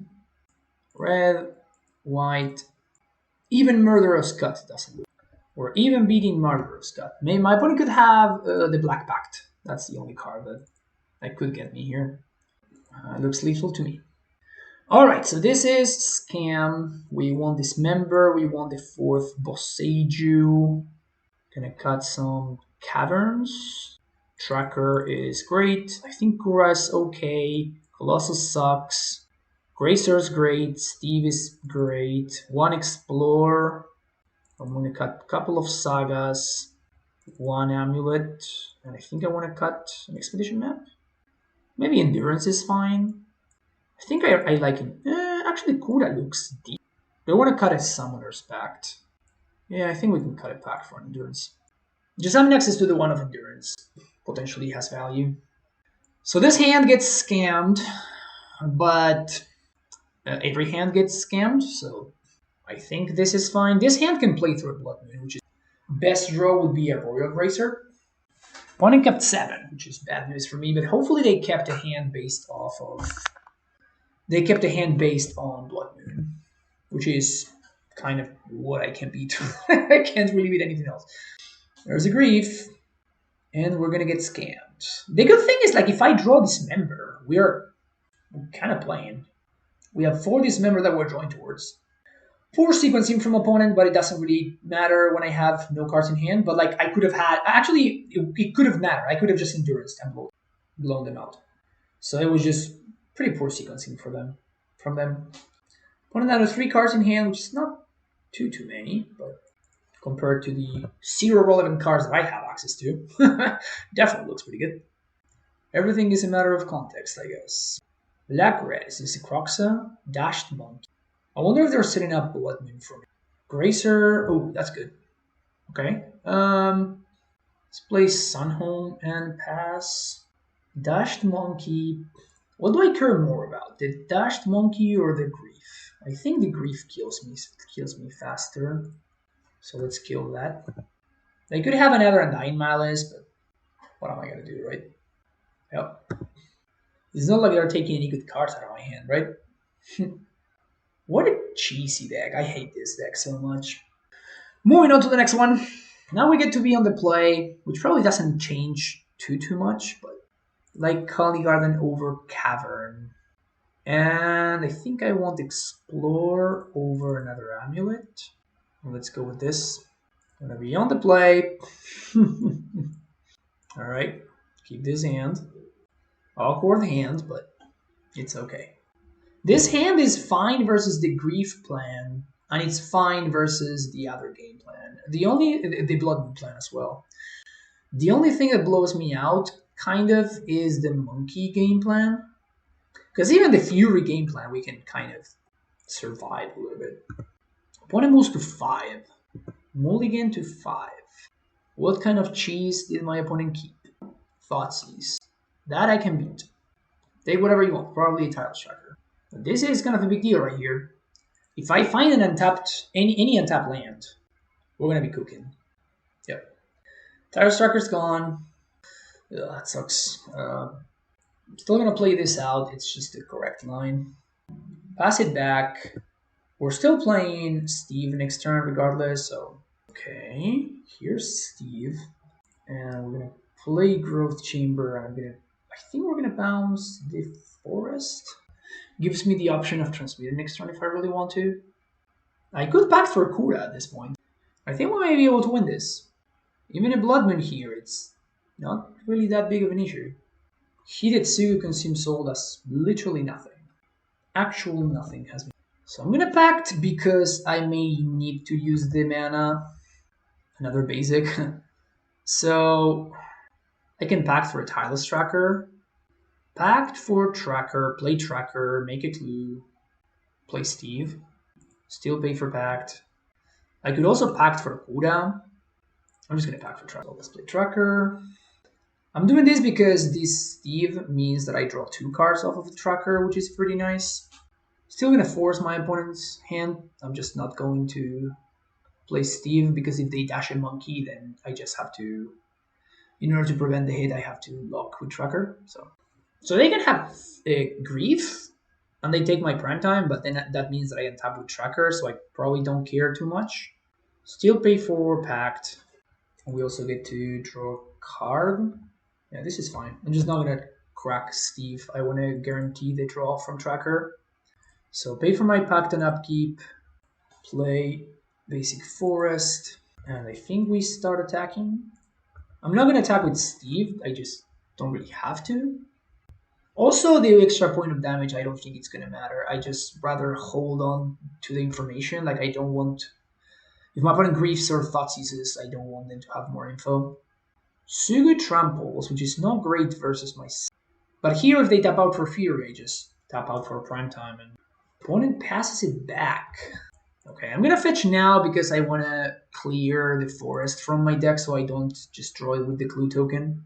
Red, white, even Murderous Cut doesn't look. Or even beating Murderous Cut. Maybe my opponent could have the Black Pact. That's the only card that could get me here. Looks lethal to me. Alright, so this is Scam. We want Dismember. We want the 4th Boseiju. Gonna cut some Caverns. Tracker is great. I think Kura is okay. Colossus sucks. Gracer's great. Steve is great. 1 Explorer. I'm going to cut a couple of Sagas. 1 Amulet. And I think I want to cut an Expedition map. Maybe Endurance is fine. I think I like it. Actually, Kura looks deep. Do I want to cut a Summoner's Pact? Yeah, I think we can cut a pack for Endurance. Just having access to the 1 of Endurance potentially has value. So this hand gets scammed, but every hand gets scammed, so I think this is fine. This hand can play through a Blood Moon, which is best draw would be a Royal Gracer. Opponent kept 7, which is bad news for me, but hopefully they kept a hand based off of... They kept a hand based on Blood Moon, which is kind of what I can beat. I can't really beat anything else. There's a Grief, and we're gonna get scammed. The good thing is, like, if I draw Dismember, we're kind of playing. We have 4 Dismember that we're drawing towards. Poor sequencing from opponent, but it doesn't really matter when I have no cards in hand. But like I could have had, actually, it could have mattered. I could have just Endurance and blown them out. So it was just pretty poor sequencing for them. From them. Opponent had 3 cards in hand, which is not too many, but compared to the 0 relevant cards that I have access to, definitely looks pretty good. Everything is a matter of context, I guess. Black-red is Croxa, Dashed Monkey. I wonder if they're setting up Blood Moon for me. Gracer, oh, that's good. Okay. Let's play Sunhome and pass. Dashed Monkey. What do I care more about? The Dashed Monkey or the Grief? I think the Grief kills me faster. So let's kill that. They could have another Undying Malice, but what am I gonna do, right? Yep. It's not like they're taking any good cards out of my hand, right? What a cheesy deck. I hate this deck so much. Moving on to the next one. Now we get to be on the play, which probably doesn't change too much, but like Colony Garden over Cavern. And I think I want Explore over another Amulet. Let's go with this. Gonna be on the play. Alright, keep this hand. Awkward hand, but it's okay. This hand is fine versus the Grief plan, and it's fine versus the other game plan. The Blood Moon plan as well. The only thing that blows me out, kind of, is the Monkey game plan. Because even the Fury game plan, we can kind of survive a little bit. Opponent moves to 5. Mulligan to 5. What kind of cheese did my opponent keep? Thoughtseize. That I can beat. Take whatever you want, probably a Title Striker. But this is kind of a big deal right here. If I find an untapped, any untapped land, we're gonna be cooking. Yep. Title Striker's gone. Ugh, that sucks. I'm still gonna play this out. It's just the correct line. Pass it back. We're still playing Steve next turn regardless, so okay. Here's Steve. And we're gonna play Growth Chamber. I think we're gonna bounce the Forest. Gives me the option of transmitting next turn if I really want to. I could pack for Kura at this point. I think we may be able to win this. Even a Blood Moon here, it's not really that big of an issue. Hidetsugu consumes soul does literally nothing. Actual nothing has been. So I'm gonna pact because I may need to use the mana. Another basic. So I can pact for a Tireless Tracker. Pact for Tracker, play Tracker, make a clue, play Steve. Still pay for Pact. I could also pact for a cooldown. I'm just gonna pact for Tracker. Let's play Tracker. I'm doing this because this Steve means that I draw 2 cards off of the Tracker, which is pretty nice. Still gonna force my opponent's hand. I'm just not going to play Steve because if they dash a monkey, then I just have to, in order to prevent the hit, I have to lock with Tracker. So they can have Grief, and they take my prime time, but then that means that I untap with Tracker, so I probably don't care too much. Still pay for Pact. And we also get to draw a card. Yeah, this is fine. I'm just not gonna crack Steve. I want to guarantee the draw from Tracker. So pay for my Pact and Upkeep. Play basic Forest. And I think we start attacking. I'm not gonna attack with Steve. I just don't really have to. Also, the extra point of damage, I don't think it's gonna matter. I just rather hold on to the information. Like, I don't want... If my opponent Griefs or Thoughtseizes, I don't want them to have more info. Sugu Tramples, which is not great versus my... But here, if they tap out for Fury, I just tap out for Prime Time, and opponent passes it back. Okay, I'm gonna fetch now because I want to clear the Forest from my deck so I don't just draw it with the Clue token.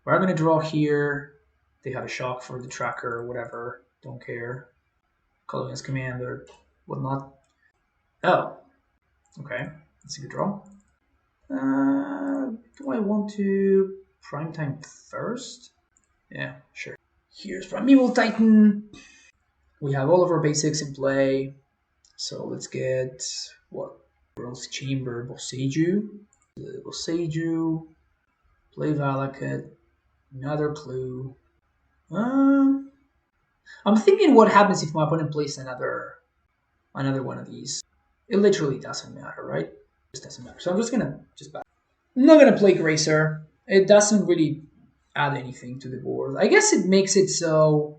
We're gonna draw here. They have a shock for the Tracker or whatever. Don't care. Colonial's Command or whatnot. Oh. Okay, that's a good draw. Do I want to Prime Time first? Yeah, sure. Here's Primeval Titan. We have all of our basics in play. So let's get, what? Growth Chamber, Boseiju. Boseiju. Play Valakut. Another Clue. I'm thinking what happens if my opponent plays another one of these. It literally doesn't matter, right? It just doesn't matter. So I'm just gonna back. I'm not gonna play Gracer. It doesn't really add anything to the board. I guess it makes it so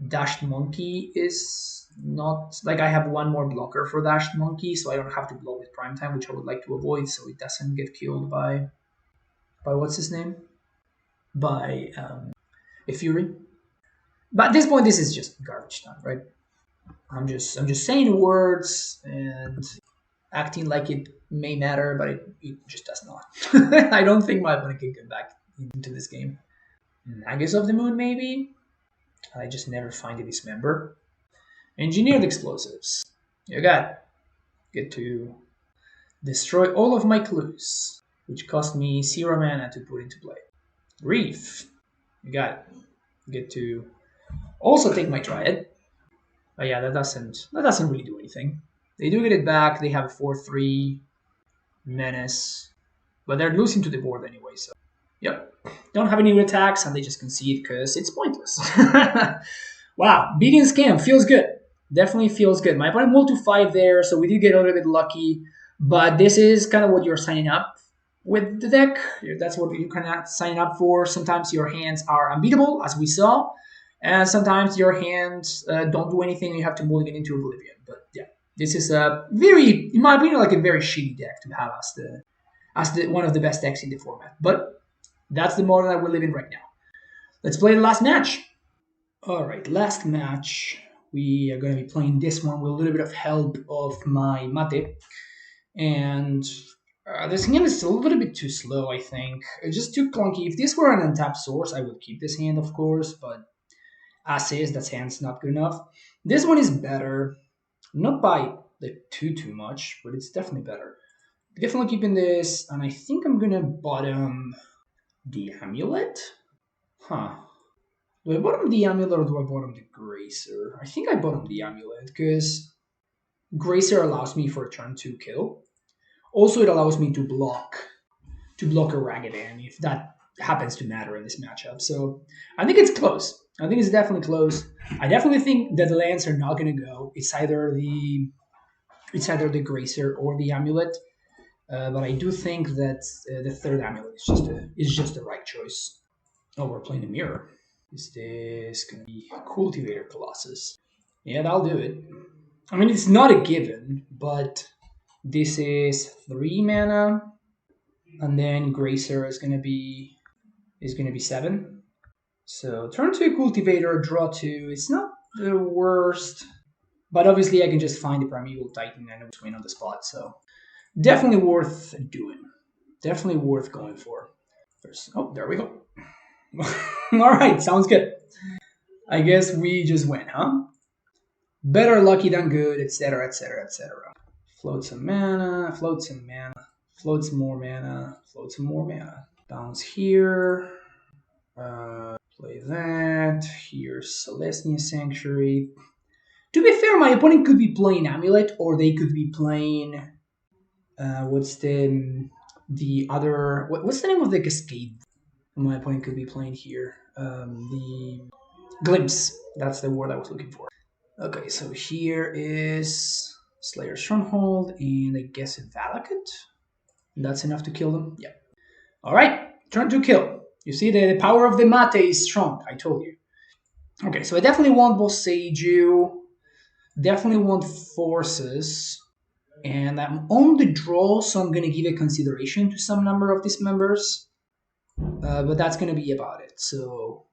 Dashed Monkey is not... Like, I have one more blocker for Dashed Monkey, so I don't have to block with Prime Time, which I would like to avoid, so it doesn't get killed by what's his name? By a Fury. But at this point, this is just garbage time, right? I'm just saying words and acting like it may matter, but it just does not. I don't think my opponent can get back into this game. Nagus of the Moon, maybe? I just never find a dismember. Engineered explosives. You got it. Get to destroy all of my clues, which cost me 0 mana to put into play. Reef. You got it. Get to also take my Triad. But yeah, that doesn't really do anything. They do get it back. They have a 4/3 menace, but they're losing to the board anyway. So yep, don't have any new attacks, and they just concede because it's pointless. Wow, beating scam feels good. Definitely feels good. My opponent moved to 5 there, so we did get a little bit lucky. But this is kind of what you're signing up with the deck. That's what you're kind of signing up for. Sometimes your hands are unbeatable, as we saw, and sometimes your hands don't do anything and you have to mulligan into Oblivion. But yeah, this is a very, in my opinion, like a very shitty deck to have as the one of the best decks in the format. But that's the model that we live in right now. Let's play the last match. All right, last match. We are going to be playing this one with a little bit of help of my mate. And this hand is a little bit too slow, I think. It's just too clunky. If this were an untapped source, I would keep this hand, of course. But as is, that hand's not good enough. This one is better. Not by like too much, but it's definitely better. Definitely keeping this, and I think I'm going to bottom the Amulet. Huh. Do I bottom the Amulet or do I bottom the Gracer? I think I bottom the Amulet because Gracer allows me for a turn 2 kill. Also, it allows me to block a Ragadan if that happens to matter in this matchup. So I think it's close. I think it's definitely close. I definitely think that the lands are not going to go. It's either the Gracer or the Amulet. But I do think that the third Amulet is just the right choice. Oh, we're playing a mirror. Is this going to be Cultivator Colossus? Yeah, that'll do it. I mean, it's not a given, but this is 3 mana, and then Gracer is going to be 7. So turn 2 Cultivator, draw 2. It's not the worst, but obviously I can just find the Primeval Titan and win on the spot. So definitely worth doing. Definitely worth going for. Oh, there we go. All right, sounds good. I guess we just win, huh? Better lucky than good, etc., etc., etc. Float some mana, float some mana, float some more mana, float some more mana. Bounce here. Play that. Here's Celestia Sanctuary. To be fair, my opponent could be playing Amulet, or they could be playing. What's the other? What's the name of the Cascade? My opponent could be playing here. The Glimpse. That's the word I was looking for. Okay, so here is Slayer Stronghold, and I guess a Valakut. That's enough to kill them. Yeah. All right, turn to kill. You see, the power of the mate is strong. I told you. Okay, so I definitely want Boseiju. Definitely want Forces. And I'm on the draw, so I'm going to give a consideration to some number of these members. But that's going to be about it. So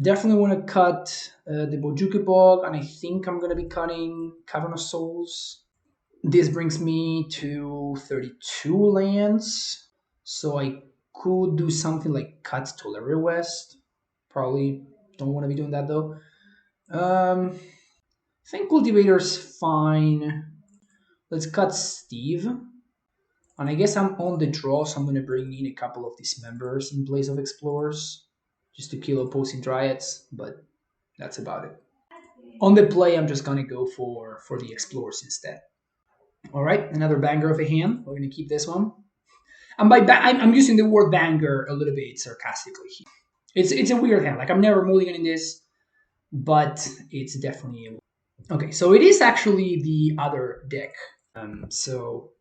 definitely want to cut the Bojuki Bog, and I think I'm going to be cutting Cavern of Souls. This brings me to 32 lands. So I could do something like cut Tolera West. Probably don't want to be doing that though. I think Cultivator's fine. Let's cut Steve. And I guess I'm on the draw, so I'm going to bring in a couple of these members in place of Explorers. Just to kill opposing Dryads, but that's about it. On the play, I'm just going to go for the Explorers instead. All right, another banger of a hand. We're going to keep this one. And by I'm using the word banger a little bit sarcastically here. It's a weird hand. Like, I'm never mulliganing this, but it's definitely okay. So it is actually the other deck. So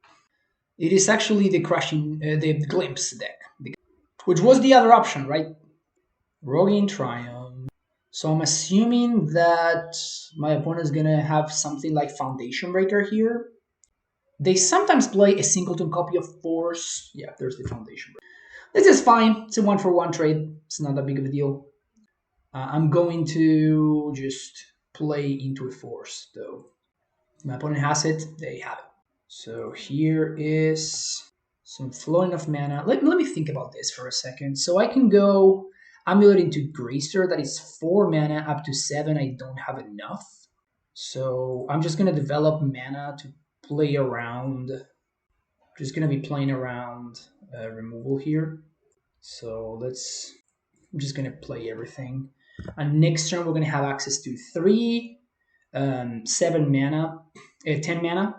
it is actually the the Glimpse deck, which was the other option, right? Roguing Triumph. So I'm assuming that my opponent is gonna have something like Foundation Breaker here. They sometimes play a singleton copy of Force. Yeah, there's the Foundation Breaker. This is fine. It's a 1-for-1 trade. It's not that big of a deal. I'm going to just play into a force, though. My opponent has it, they have it. So here is some flowing of mana. Let me think about this for a second. So I can go Amulet into Gracer, that is 4 mana up to 7. I don't have enough. So I'm just going to develop mana to play around. Just going to be playing around removal here. So I'm just going to play everything. And next turn, we're going to have access to 3, 7 mana, 10 mana.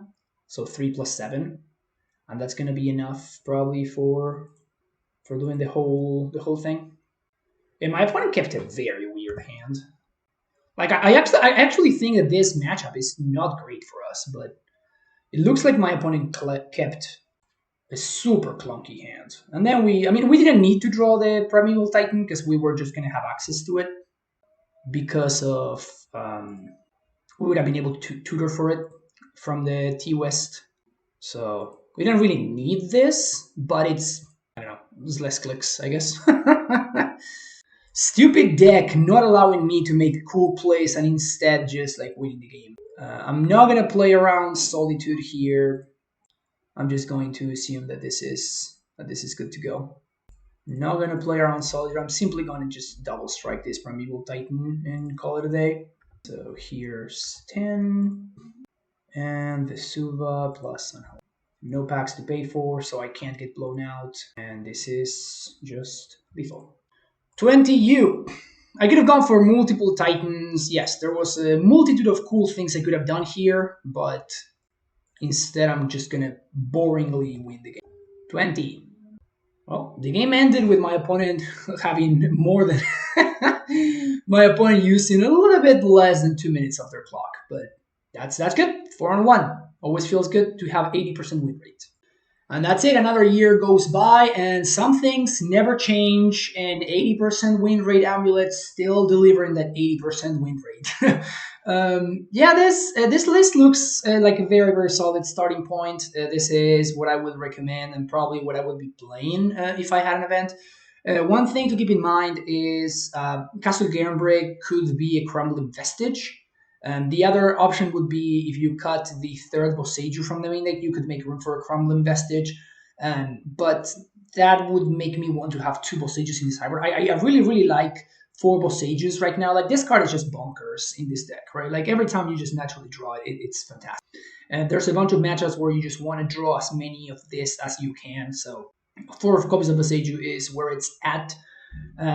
So 3 plus 7. And that's going to be enough probably for doing the whole thing. And my opponent kept a very weird hand. Like I actually think that this matchup is not great for us, but it looks like my opponent kept a super clunky hand. And then we didn't need to draw the Primeval Titan because we were just going to have access to it because of we would have been able to tutor for it from the T-West. So we don't really need this, but it's, I don't know, it's less clicks, I guess. Stupid deck not allowing me to make cool plays and instead just like winning the game. I'm not gonna play around Solitude here. I'm just going to assume that this is good to go. Not gonna play around Solitude. I'm simply gonna just double strike this Primeval Titan and call it a day. So here's 10 and Vesuva plus Unholy. No packs to pay for, so I can't get blown out. And this is just lethal. 20U. I could have gone for multiple Titans. Yes, there was a multitude of cool things I could have done here, but instead I'm just gonna boringly win the game. 20. Well, the game ended with my opponent having more than my opponent using a little bit less than 2 minutes of their clock, but that's good. 4-1. Always feels good to have 80% win rate. And that's it. Another year goes by, and some things never change. And 80% win rate Amulet still delivering that 80% win rate. Yeah, this list looks like a very, very solid starting point. This is what I would recommend and probably what I would be playing if I had an event. One thing to keep in mind is Castle Garenbrig could be a crumbling vestige. The other option would be if you cut the third Boseiju from the main deck, you could make room for a crumbling vestige. But that would make me want to have 2 Boseijus in this hybrid. I really, really like 4 Boseijus right now. Like, this card is just bonkers in this deck, right? Like, every time you just naturally draw it, it's fantastic. And there's a bunch of matchups where you just want to draw as many of this as you can. So 4 copies of Boseiju is where it's at.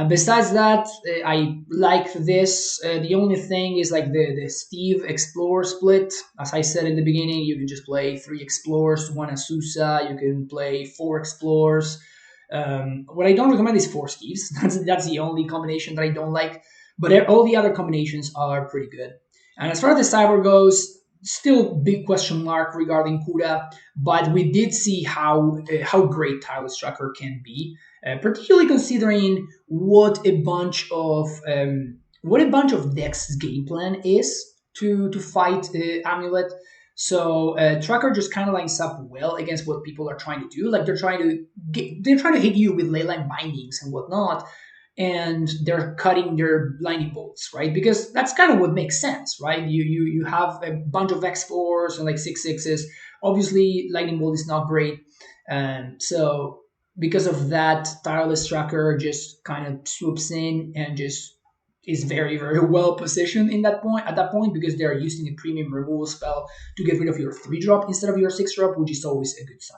Besides that, I like this. The only thing is like the Steve Explorer split. As I said in the beginning, you can just play 3 Explorers, 1 Azusa. You can play 4 Explorers. What I don't recommend is 4 Steves. That's the only combination that I don't like. But all the other combinations are pretty good. And as far as the Cyber goes, still big question mark regarding Kuda. But we did see how great Tireless Tracker can be. Particularly considering what a bunch of decks' game plan is to fight Amulet. So Tracker just kind of lines up well against what people are trying to do. Like they're trying to hit you with leyline bindings and whatnot, and they're cutting their lightning bolts, right? Because that's kind of what makes sense, right? You have a bunch of X4s and like 6/6s. Obviously, lightning bolt is not great, and so because of that, Tireless Tracker just kind of swoops in and just is very, very well positioned at that point because they're using a premium removal spell to get rid of your 3-drop instead of your 6-drop, which is always a good sign.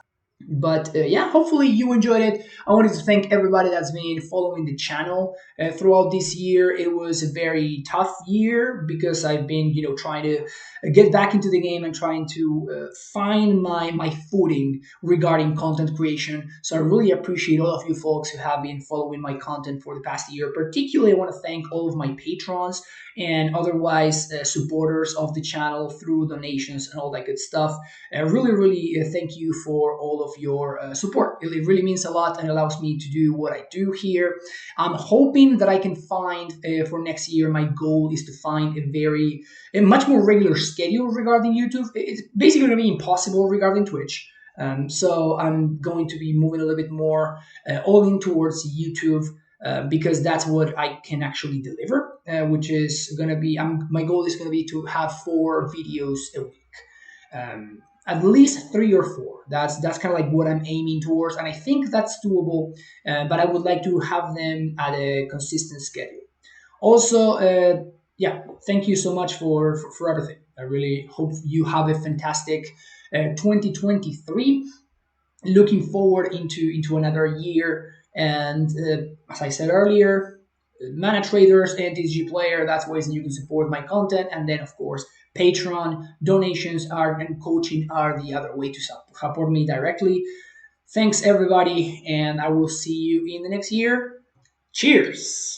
But yeah, hopefully you enjoyed it. I wanted to thank everybody that's been following the channel throughout this year. It was a very tough year because I've been, trying to get back into the game and trying to find my footing regarding content creation. So I really appreciate all of you folks who have been following my content for the past year. Particularly, I want to thank all of my patrons and otherwise supporters of the channel through donations and all that good stuff. Really, really thank you for all of your support. It really means a lot and allows me to do what I do here. I'm hoping that I can find for next year, my goal is to find a much more regular schedule regarding YouTube. It's basically going to be impossible regarding Twitch. So I'm going to be moving a little bit more all in towards YouTube. because that's what I can actually deliver, which is going to be my goal is going to be to have 4 videos a week, at least 3 or 4. That's kind of like what I'm aiming towards, and I think that's doable. But I would like to have them at a consistent schedule. Also, yeah, thank you so much for everything. I really hope you have a fantastic 2023. Looking forward into another year. And as I said earlier, mana traders and TCG player, that's ways that you can support my content. And then, of course, Patreon, donations are and coaching are the other way to support me directly. Thanks, everybody, and I will see you in the next year. Cheers!